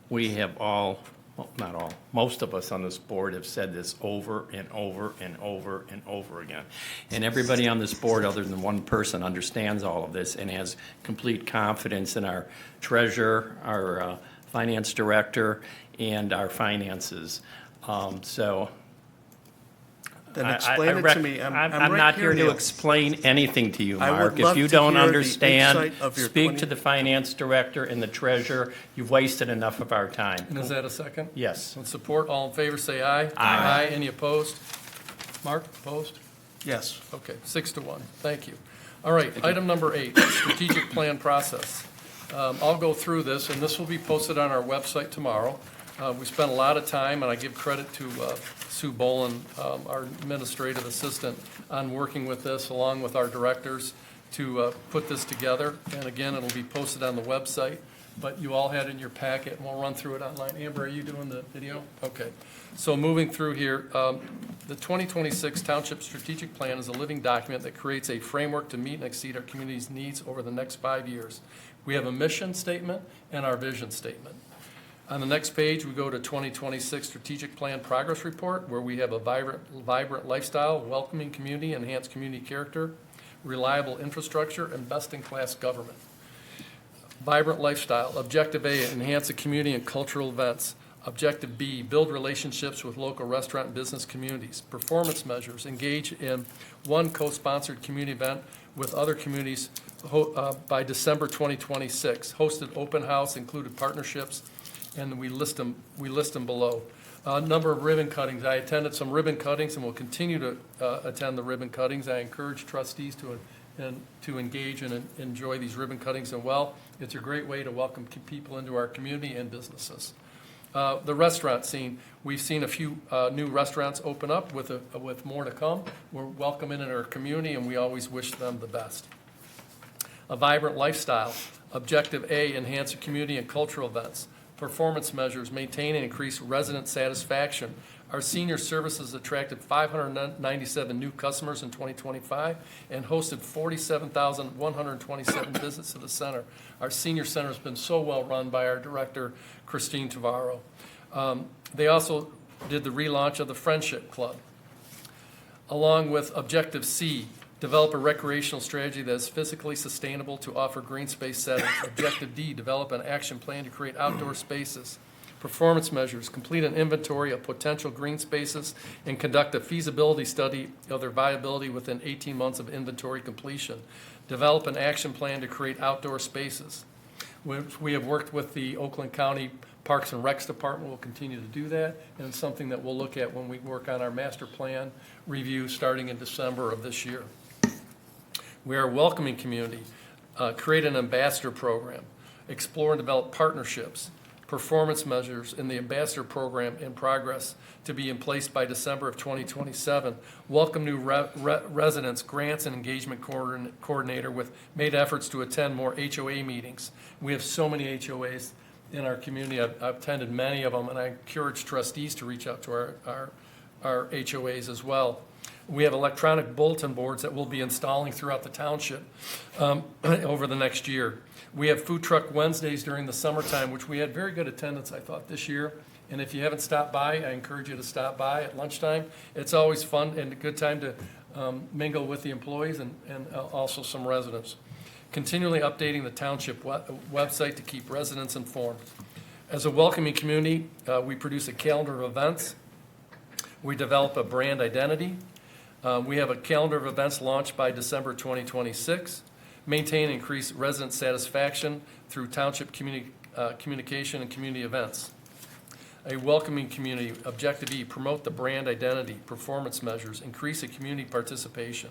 we have all, well, not all, most of us on this board have said this over and over and over and over again. And everybody on this board, other than one person, understands all of this and has complete confidence in our treasurer, our finance director, and our finances. So Then explain it to me. I'm I'm right not here, here to Neil. explain anything to you, I would Mark. love If you to don't hear the understand, insight of your speak 20 to the finance director and the treasurer. You've wasted enough of our time. And is that a second? Yes. With support, all in favor, say aye. Aye. Any opposed? Mark, opposed? Yes. Okay, 6-1. Thank you. All right, item number 8, strategic plan process. I'll go through this, and this will be posted on our website tomorrow. We spent a lot of time, and I give credit to Sue Bolin, our administrative assistant, on working with this along with our directors to put this together. And again, it'll be posted on the website, but you all had it in your packet, and we'll run through it online. Amber, are you doing the video? Okay. So moving through here, the 2026 Township Strategic Plan is a living document that creates a framework to meet and exceed our community's needs over the next 5 years. We have a mission statement and our vision statement. On the next page, we go to 2026 Strategic Plan Progress Report, where we have a vibrant lifestyle, welcoming community, enhanced community character, reliable infrastructure, and best-in-class government. Vibrant lifestyle. Objective A, enhance the community and cultural events. Objective B, build relationships with local restaurant and business communities. Performance measures, engage in one co-sponsored community event with other communities by December 2026. Hosted open house, included partnerships, and we list them below. Number of ribbon cuttings. I attended some ribbon cuttings and will continue to attend the ribbon cuttings. I encourage trustees to engage and enjoy these ribbon cuttings, and it's a great way to welcome people into our community and businesses. The restaurant scene, we've seen a few new restaurants open up with more to come. We're welcoming in our community, and we always wish them the best. A vibrant lifestyle. Objective A, enhance the community and cultural events. Performance measures, maintain and increase resident satisfaction. Our senior services attracted 597 new customers in 2025 and hosted 47,127 visits to the center. Our senior center has been so well run by our director, Christine Tavaro. They also did the relaunch of the Friendship Club. Along with Objective C, develop a recreational strategy that is physically sustainable to offer green space settings. Objective D, develop an action plan to create outdoor spaces. Performance measures, complete an inventory of potential green spaces and conduct a feasibility study of their viability within 18 months of inventory completion. Develop an action plan to create outdoor spaces. We have worked with the Oakland County Parks and Recs Department. We'll continue to do that, and it's something that we'll look at when we work on our master plan review starting in December of this year. We are a welcoming community. Create an ambassador program. Explore and develop partnerships. Performance measures in the ambassador program in progress to be in place by December of 2027. Welcome new residents, grants and engagement coordinator with made efforts to attend more HOA meetings. We have so many HOAs in our community. I've attended many of them, and I encourage trustees to reach out to our HOAs as well. We have electronic bulletin boards that we'll be installing throughout the township over the next year. We have food truck Wednesdays during the summertime, which we had very good attendance, I thought, this year. And if you haven't stopped by, I encourage you to stop by at lunchtime. It's always fun and a good time to mingle with the employees and also some residents. Continually updating the township website to keep residents informed. As a welcoming community, we produce a calendar of events. We develop a brand identity. We have a calendar of events launched by December 2026. Maintain and increase resident satisfaction through township communication and community events. A welcoming community, objective E, promote the brand identity, performance measures, increase the community participation.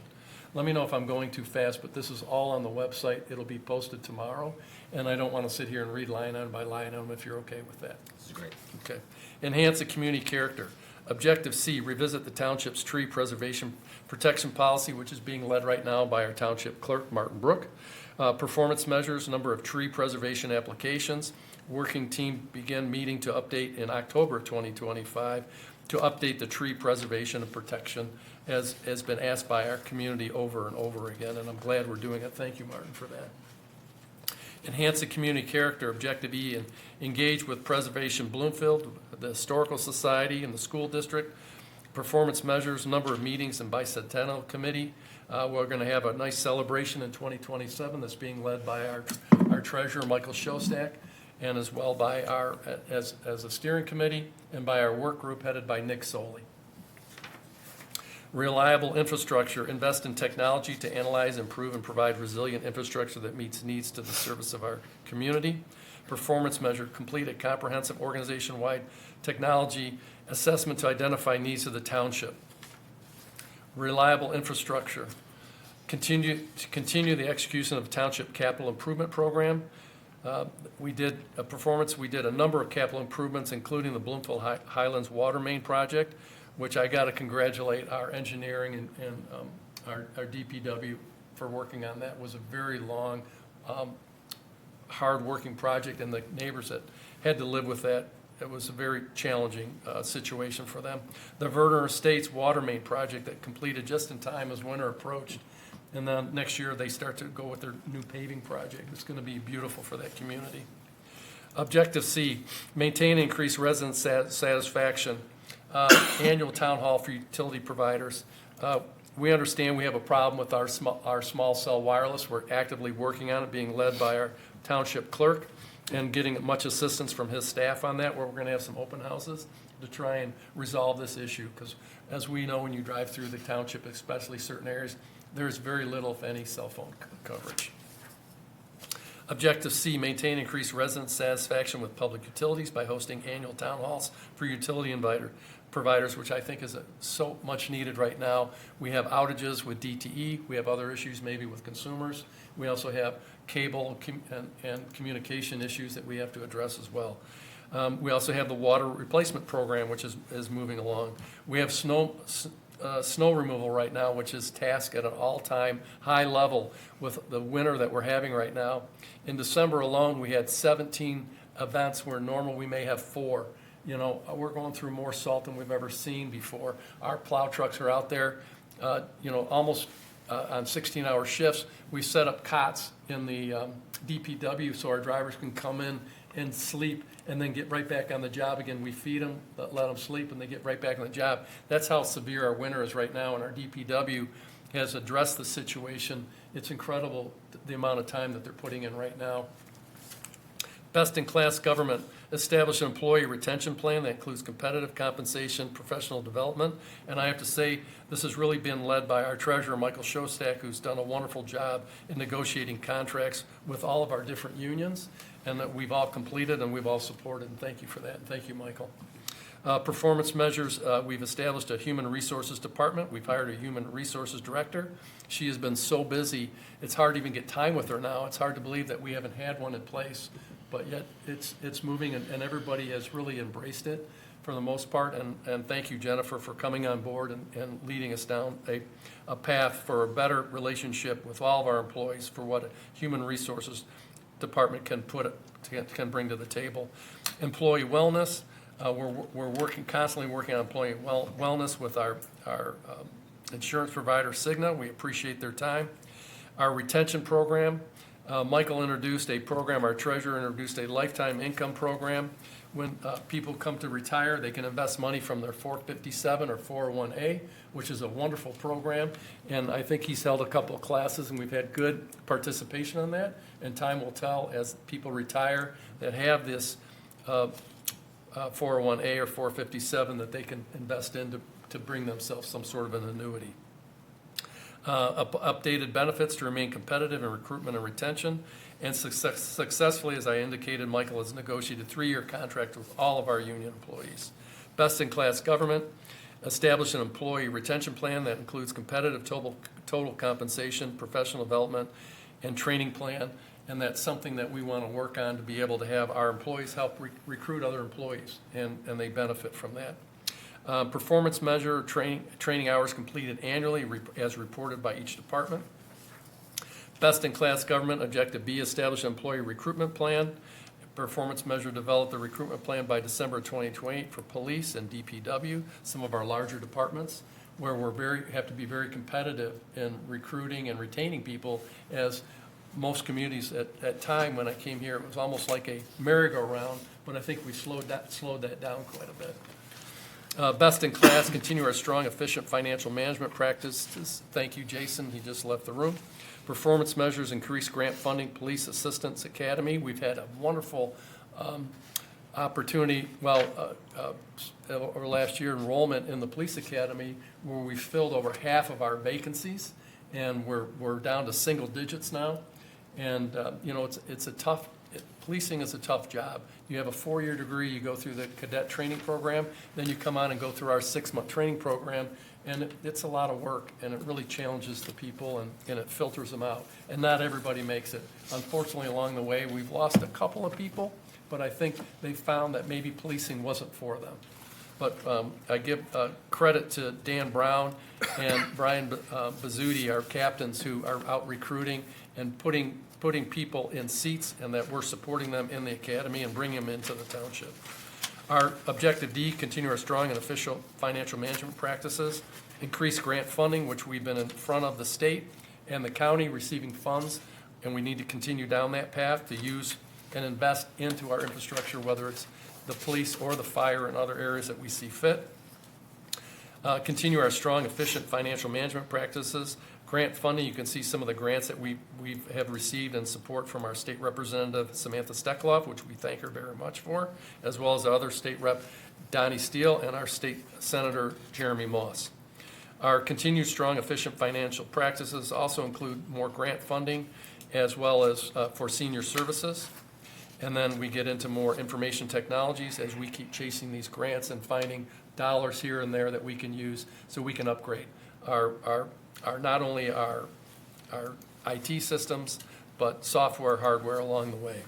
Let me know if I'm going too fast, but this is all on the website. It'll be posted tomorrow, and I don't want to sit here and read line item by line item if you're okay with that. This is great. Okay. Enhance the community character. Objective C, revisit the township's tree preservation protection policy, which is being led right now by our township clerk, Martin Brook. Performance measures, number of tree preservation applications. Working team begin meeting to update in October 2025 to update the tree preservation and protection as has been asked by our community over and over again, and I'm glad we're doing it. Thank you, Martin, for that. Enhance the community character, objective E, and engage with Preservation Bloomfield, the Historical Society, and the school district. Performance measures, number of meetings, and bicentennial committee. We're going to have a nice celebration in 2027 that's being led by our treasurer, Michael Shostak, and as well by our, as a steering committee, and by our work group headed by Nick Soley. Reliable infrastructure, invest in technology to analyze, improve, and provide resilient infrastructure that meets needs to the service of our community. Performance measure, complete a comprehensive organization-wide technology assessment to identify needs of the township. Reliable infrastructure, continue the execution of the township capital improvement program. We did a number of capital improvements, including the Bloomfield Highlands Water Main Project, which I got to congratulate our engineering and our DPW for working on that. It was a very long, hard-working project, and the neighbors that had to live with that, it was a very challenging situation for them. The Verner Estates Water Main Project that completed just in time as winter approached. And then next year, they start to go with their new paving project. It's going to be beautiful for that community. Objective C, maintain and increase resident satisfaction. Annual town hall for utility providers. We understand we have a problem with our small cell wireless. We're actively working on it, being led by our township clerk and getting much assistance from his staff on that, where we're going to have some open houses to try and resolve this issue. Because as we know, when you drive through the township, especially certain areas, there's very little, if any, cell phone coverage. Objective C, maintain and increase resident satisfaction with public utilities by hosting annual town halls for utility providers, which I think is so much needed right now. We have outages with DTE. We have other issues maybe with consumers. We also have cable and communication issues that we have to address as well. We also have the water replacement program, which is moving along. We have snow removal right now, which is tasked at an all-time high level with the winter that we're having right now. In December alone, we had 17 events where normal we may have 4. You know, we're going through more salt than we've ever seen before. Our plow trucks are out there, almost on 16-hour shifts. We set up cots in the DPW so our drivers can come in and sleep and then get right back on the job again. We feed them, let them sleep, and they get right back on the job. That's how severe our winter is right now, and our DPW has addressed the situation. It's incredible the amount of time that they're putting in right now. Best-in-class government, establish an employee retention plan that includes competitive compensation, professional development. And I have to say, this has really been led by our treasurer, Michael Shostak, who's done a wonderful job in negotiating contracts with all of our different unions, and that we've all completed and we've all supported. And thank you for that. And thank you, Michael. Performance measures, we've established a human resources department. We've hired a human resources director. She has been so busy, it's hard to even get time with her now. It's hard to believe that we haven't had one in place, but yet it's moving, and everybody has really embraced it for the most part. And thank you, Jennifer, for coming on board and leading us down a path for a better relationship with all of our employees for what a human resources department can bring to the table. Employee wellness. We're constantly working on employee wellness with our insurance provider, Cigna. We appreciate their time. Our retention program, Michael introduced a program, our treasurer introduced a lifetime income program. When people come to retire, they can invest money from their 457 or 401A, which is a wonderful program. And I think he's held a couple of classes, and we've had good participation on that. And time will tell as people retire that have this 401A or 457 that they can invest in to bring themselves some sort of an annuity. Updated benefits to remain competitive in recruitment and retention. And successfully, as I indicated, Michael has negotiated a 3-year contract with all of our union employees. Best-in-class government. Establish an employee retention plan that includes competitive total compensation, professional development, and training plan. And that's something that we want to work on to be able to have our employees help recruit other employees, and they benefit from that. Performance measure, training hours completed annually as reported by each department. Best-in-class government, objective B, establish an employee recruitment plan. Performance measure, develop the recruitment plan by December 2028 for police and DPW, some of our larger departments, where have to be very competitive in recruiting and retaining people, as most communities at time when I came here, it was almost like a merry-go-round, but I think we slowed that down quite a bit. Best in class, continue our strong, efficient financial management practices. Thank you, Jason. He just left the room. Performance measures, increase grant funding, Police Assistance Academy. We've had a wonderful opportunity, over last year, enrollment in the Police Academy, where we filled over half of our vacancies, and we're down to single digits now. And, it's a tough, policing is a tough job. You have a 4-year degree, you go through the cadet training program, then you come on and go through our 6-month training program, and it's a lot of work, and it really challenges the people, and it filters them out. And not everybody makes it. Unfortunately, along the way, we've lost a couple of people, but I think they found that maybe policing wasn't for them. But I give credit to Dan Brown and Brian Bazzuti, our captains, who are out recruiting and putting people in seats, and that we're supporting them in the academy and bringing them into the township. Our objective D, continue our strong and official financial management practices, increase grant funding, which we've been in front of the state and the county receiving funds, and we need to continue down that path to use and invest into our infrastructure, whether it's the police or the fire and other areas that we see fit. Continue our strong, efficient financial management practices. Grant funding, you can see some of the grants that we have received in support from our state representative, Samantha Steklov, which we thank her very much for, as well as our other state rep, Donnie Steele, and our state senator, Jeremy Moss. Our continued strong, efficient financial practices also include more grant funding, as well as for senior services. And then we get into more information technologies as we keep chasing these grants and finding dollars here and there that we can use so we can upgrade our not only our IT systems, but software, hardware along the way.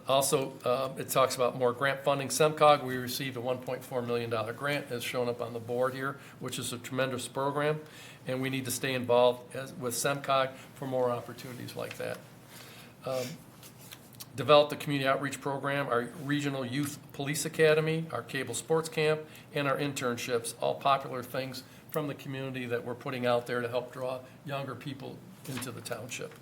Also, it talks about more grant funding. SEMCOG, we received a $1.4 million grant, as shown up on the board here, which is a tremendous program, and we need to stay involved with SEMCOG for more opportunities like that. Develop the community outreach program, our regional youth police academy, our cable sports camp, and our internships, all popular things from the community that we're putting out there to help draw younger people into the township.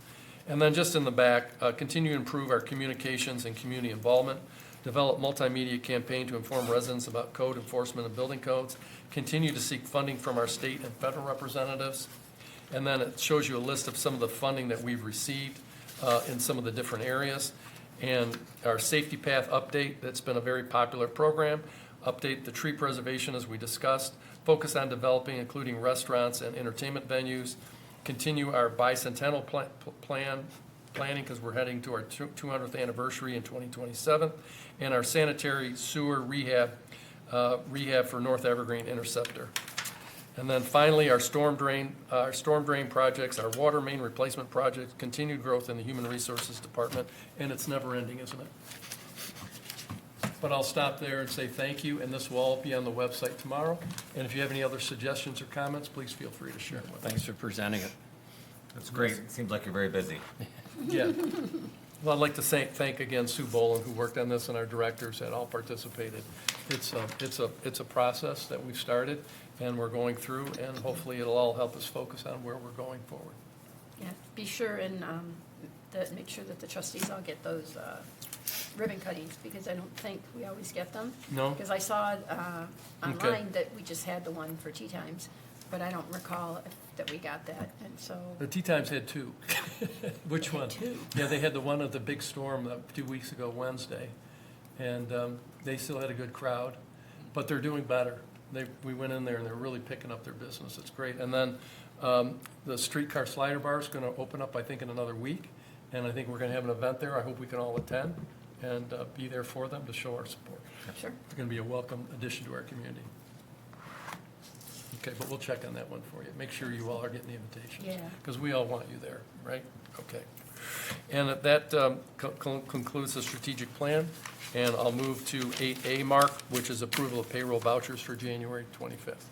And then just in the back, continue to improve our communications and community involvement, develop multimedia campaign to inform residents about code enforcement and building codes, continue to seek funding from our state and federal representatives, and then it shows you a list of some of the funding that we've received in some of the different areas. And our Safety Path Update, that's been a very popular program. Update the tree preservation as we discussed. Focus on developing, including restaurants and entertainment venues. Continue our bicentennial planning, because we're heading to our 200th anniversary in 2027. And our sanitary sewer rehab for North Evergreen Interceptor. And then finally, our storm drain projects, our water main replacement projects, continued growth in the Human Resources Department, and it's never ending, isn't it? But I'll stop there and say thank you, and this will all be on the website tomorrow. And if you have any other suggestions or comments, please feel free to share them with us. Thanks for presenting it. That's great. It seems like you're very busy. Yeah. Well, I'd like to thank again Sue Boland, who worked on this, and our directors that all participated. It's a process that we've started, and we're going through, and hopefully it'll all help us focus on where we're going forward. Yeah, be sure and make sure that the trustees all get those ribbon cuttings, because I don't think we always get them. No? Because I saw online that we just had the one for tea times, but I don't recall that we got that, and so. The Tea Times had two. Which one? Two? Yeah, they had the one of the big storm 2 weeks ago, Wednesday, and they still had a good crowd, but they're doing better. We went in there and they're really picking up their business. It's great. And then the streetcar slider bar is going to open up, I think, in another week, and I think we're going to have an event there. I hope we can all attend and be there for them to show our support. Sure. It's going to be a welcome addition to our community. Okay, but we'll check on that one for you. Make sure you all are getting the invitations. Yeah. Because we all want you there, right? Okay. And that concludes the strategic plan, and I'll move to 8A, Mark, which is approval of payroll vouchers for January 25th.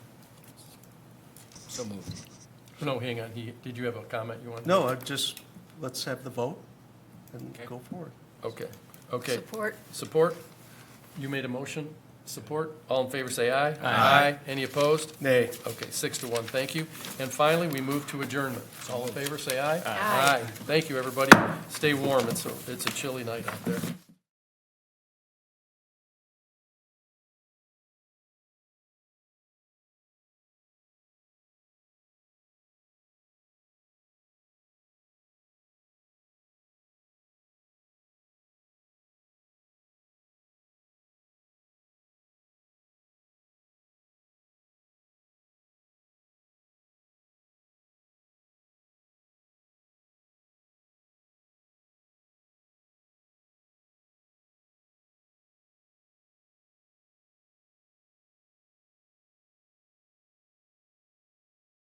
So moved. No, hang on. Did you have a comment you wanted? No, let's have the vote and go forward. Okay, okay. Support. Support? You made a motion? Support? All in favor, say aye. Aye. Any opposed? Nay. Okay, 6-1, thank you. And finally, we move to adjournment. All in favor, say aye. Aye. Thank you, everybody. Stay warm. It's a chilly night out there.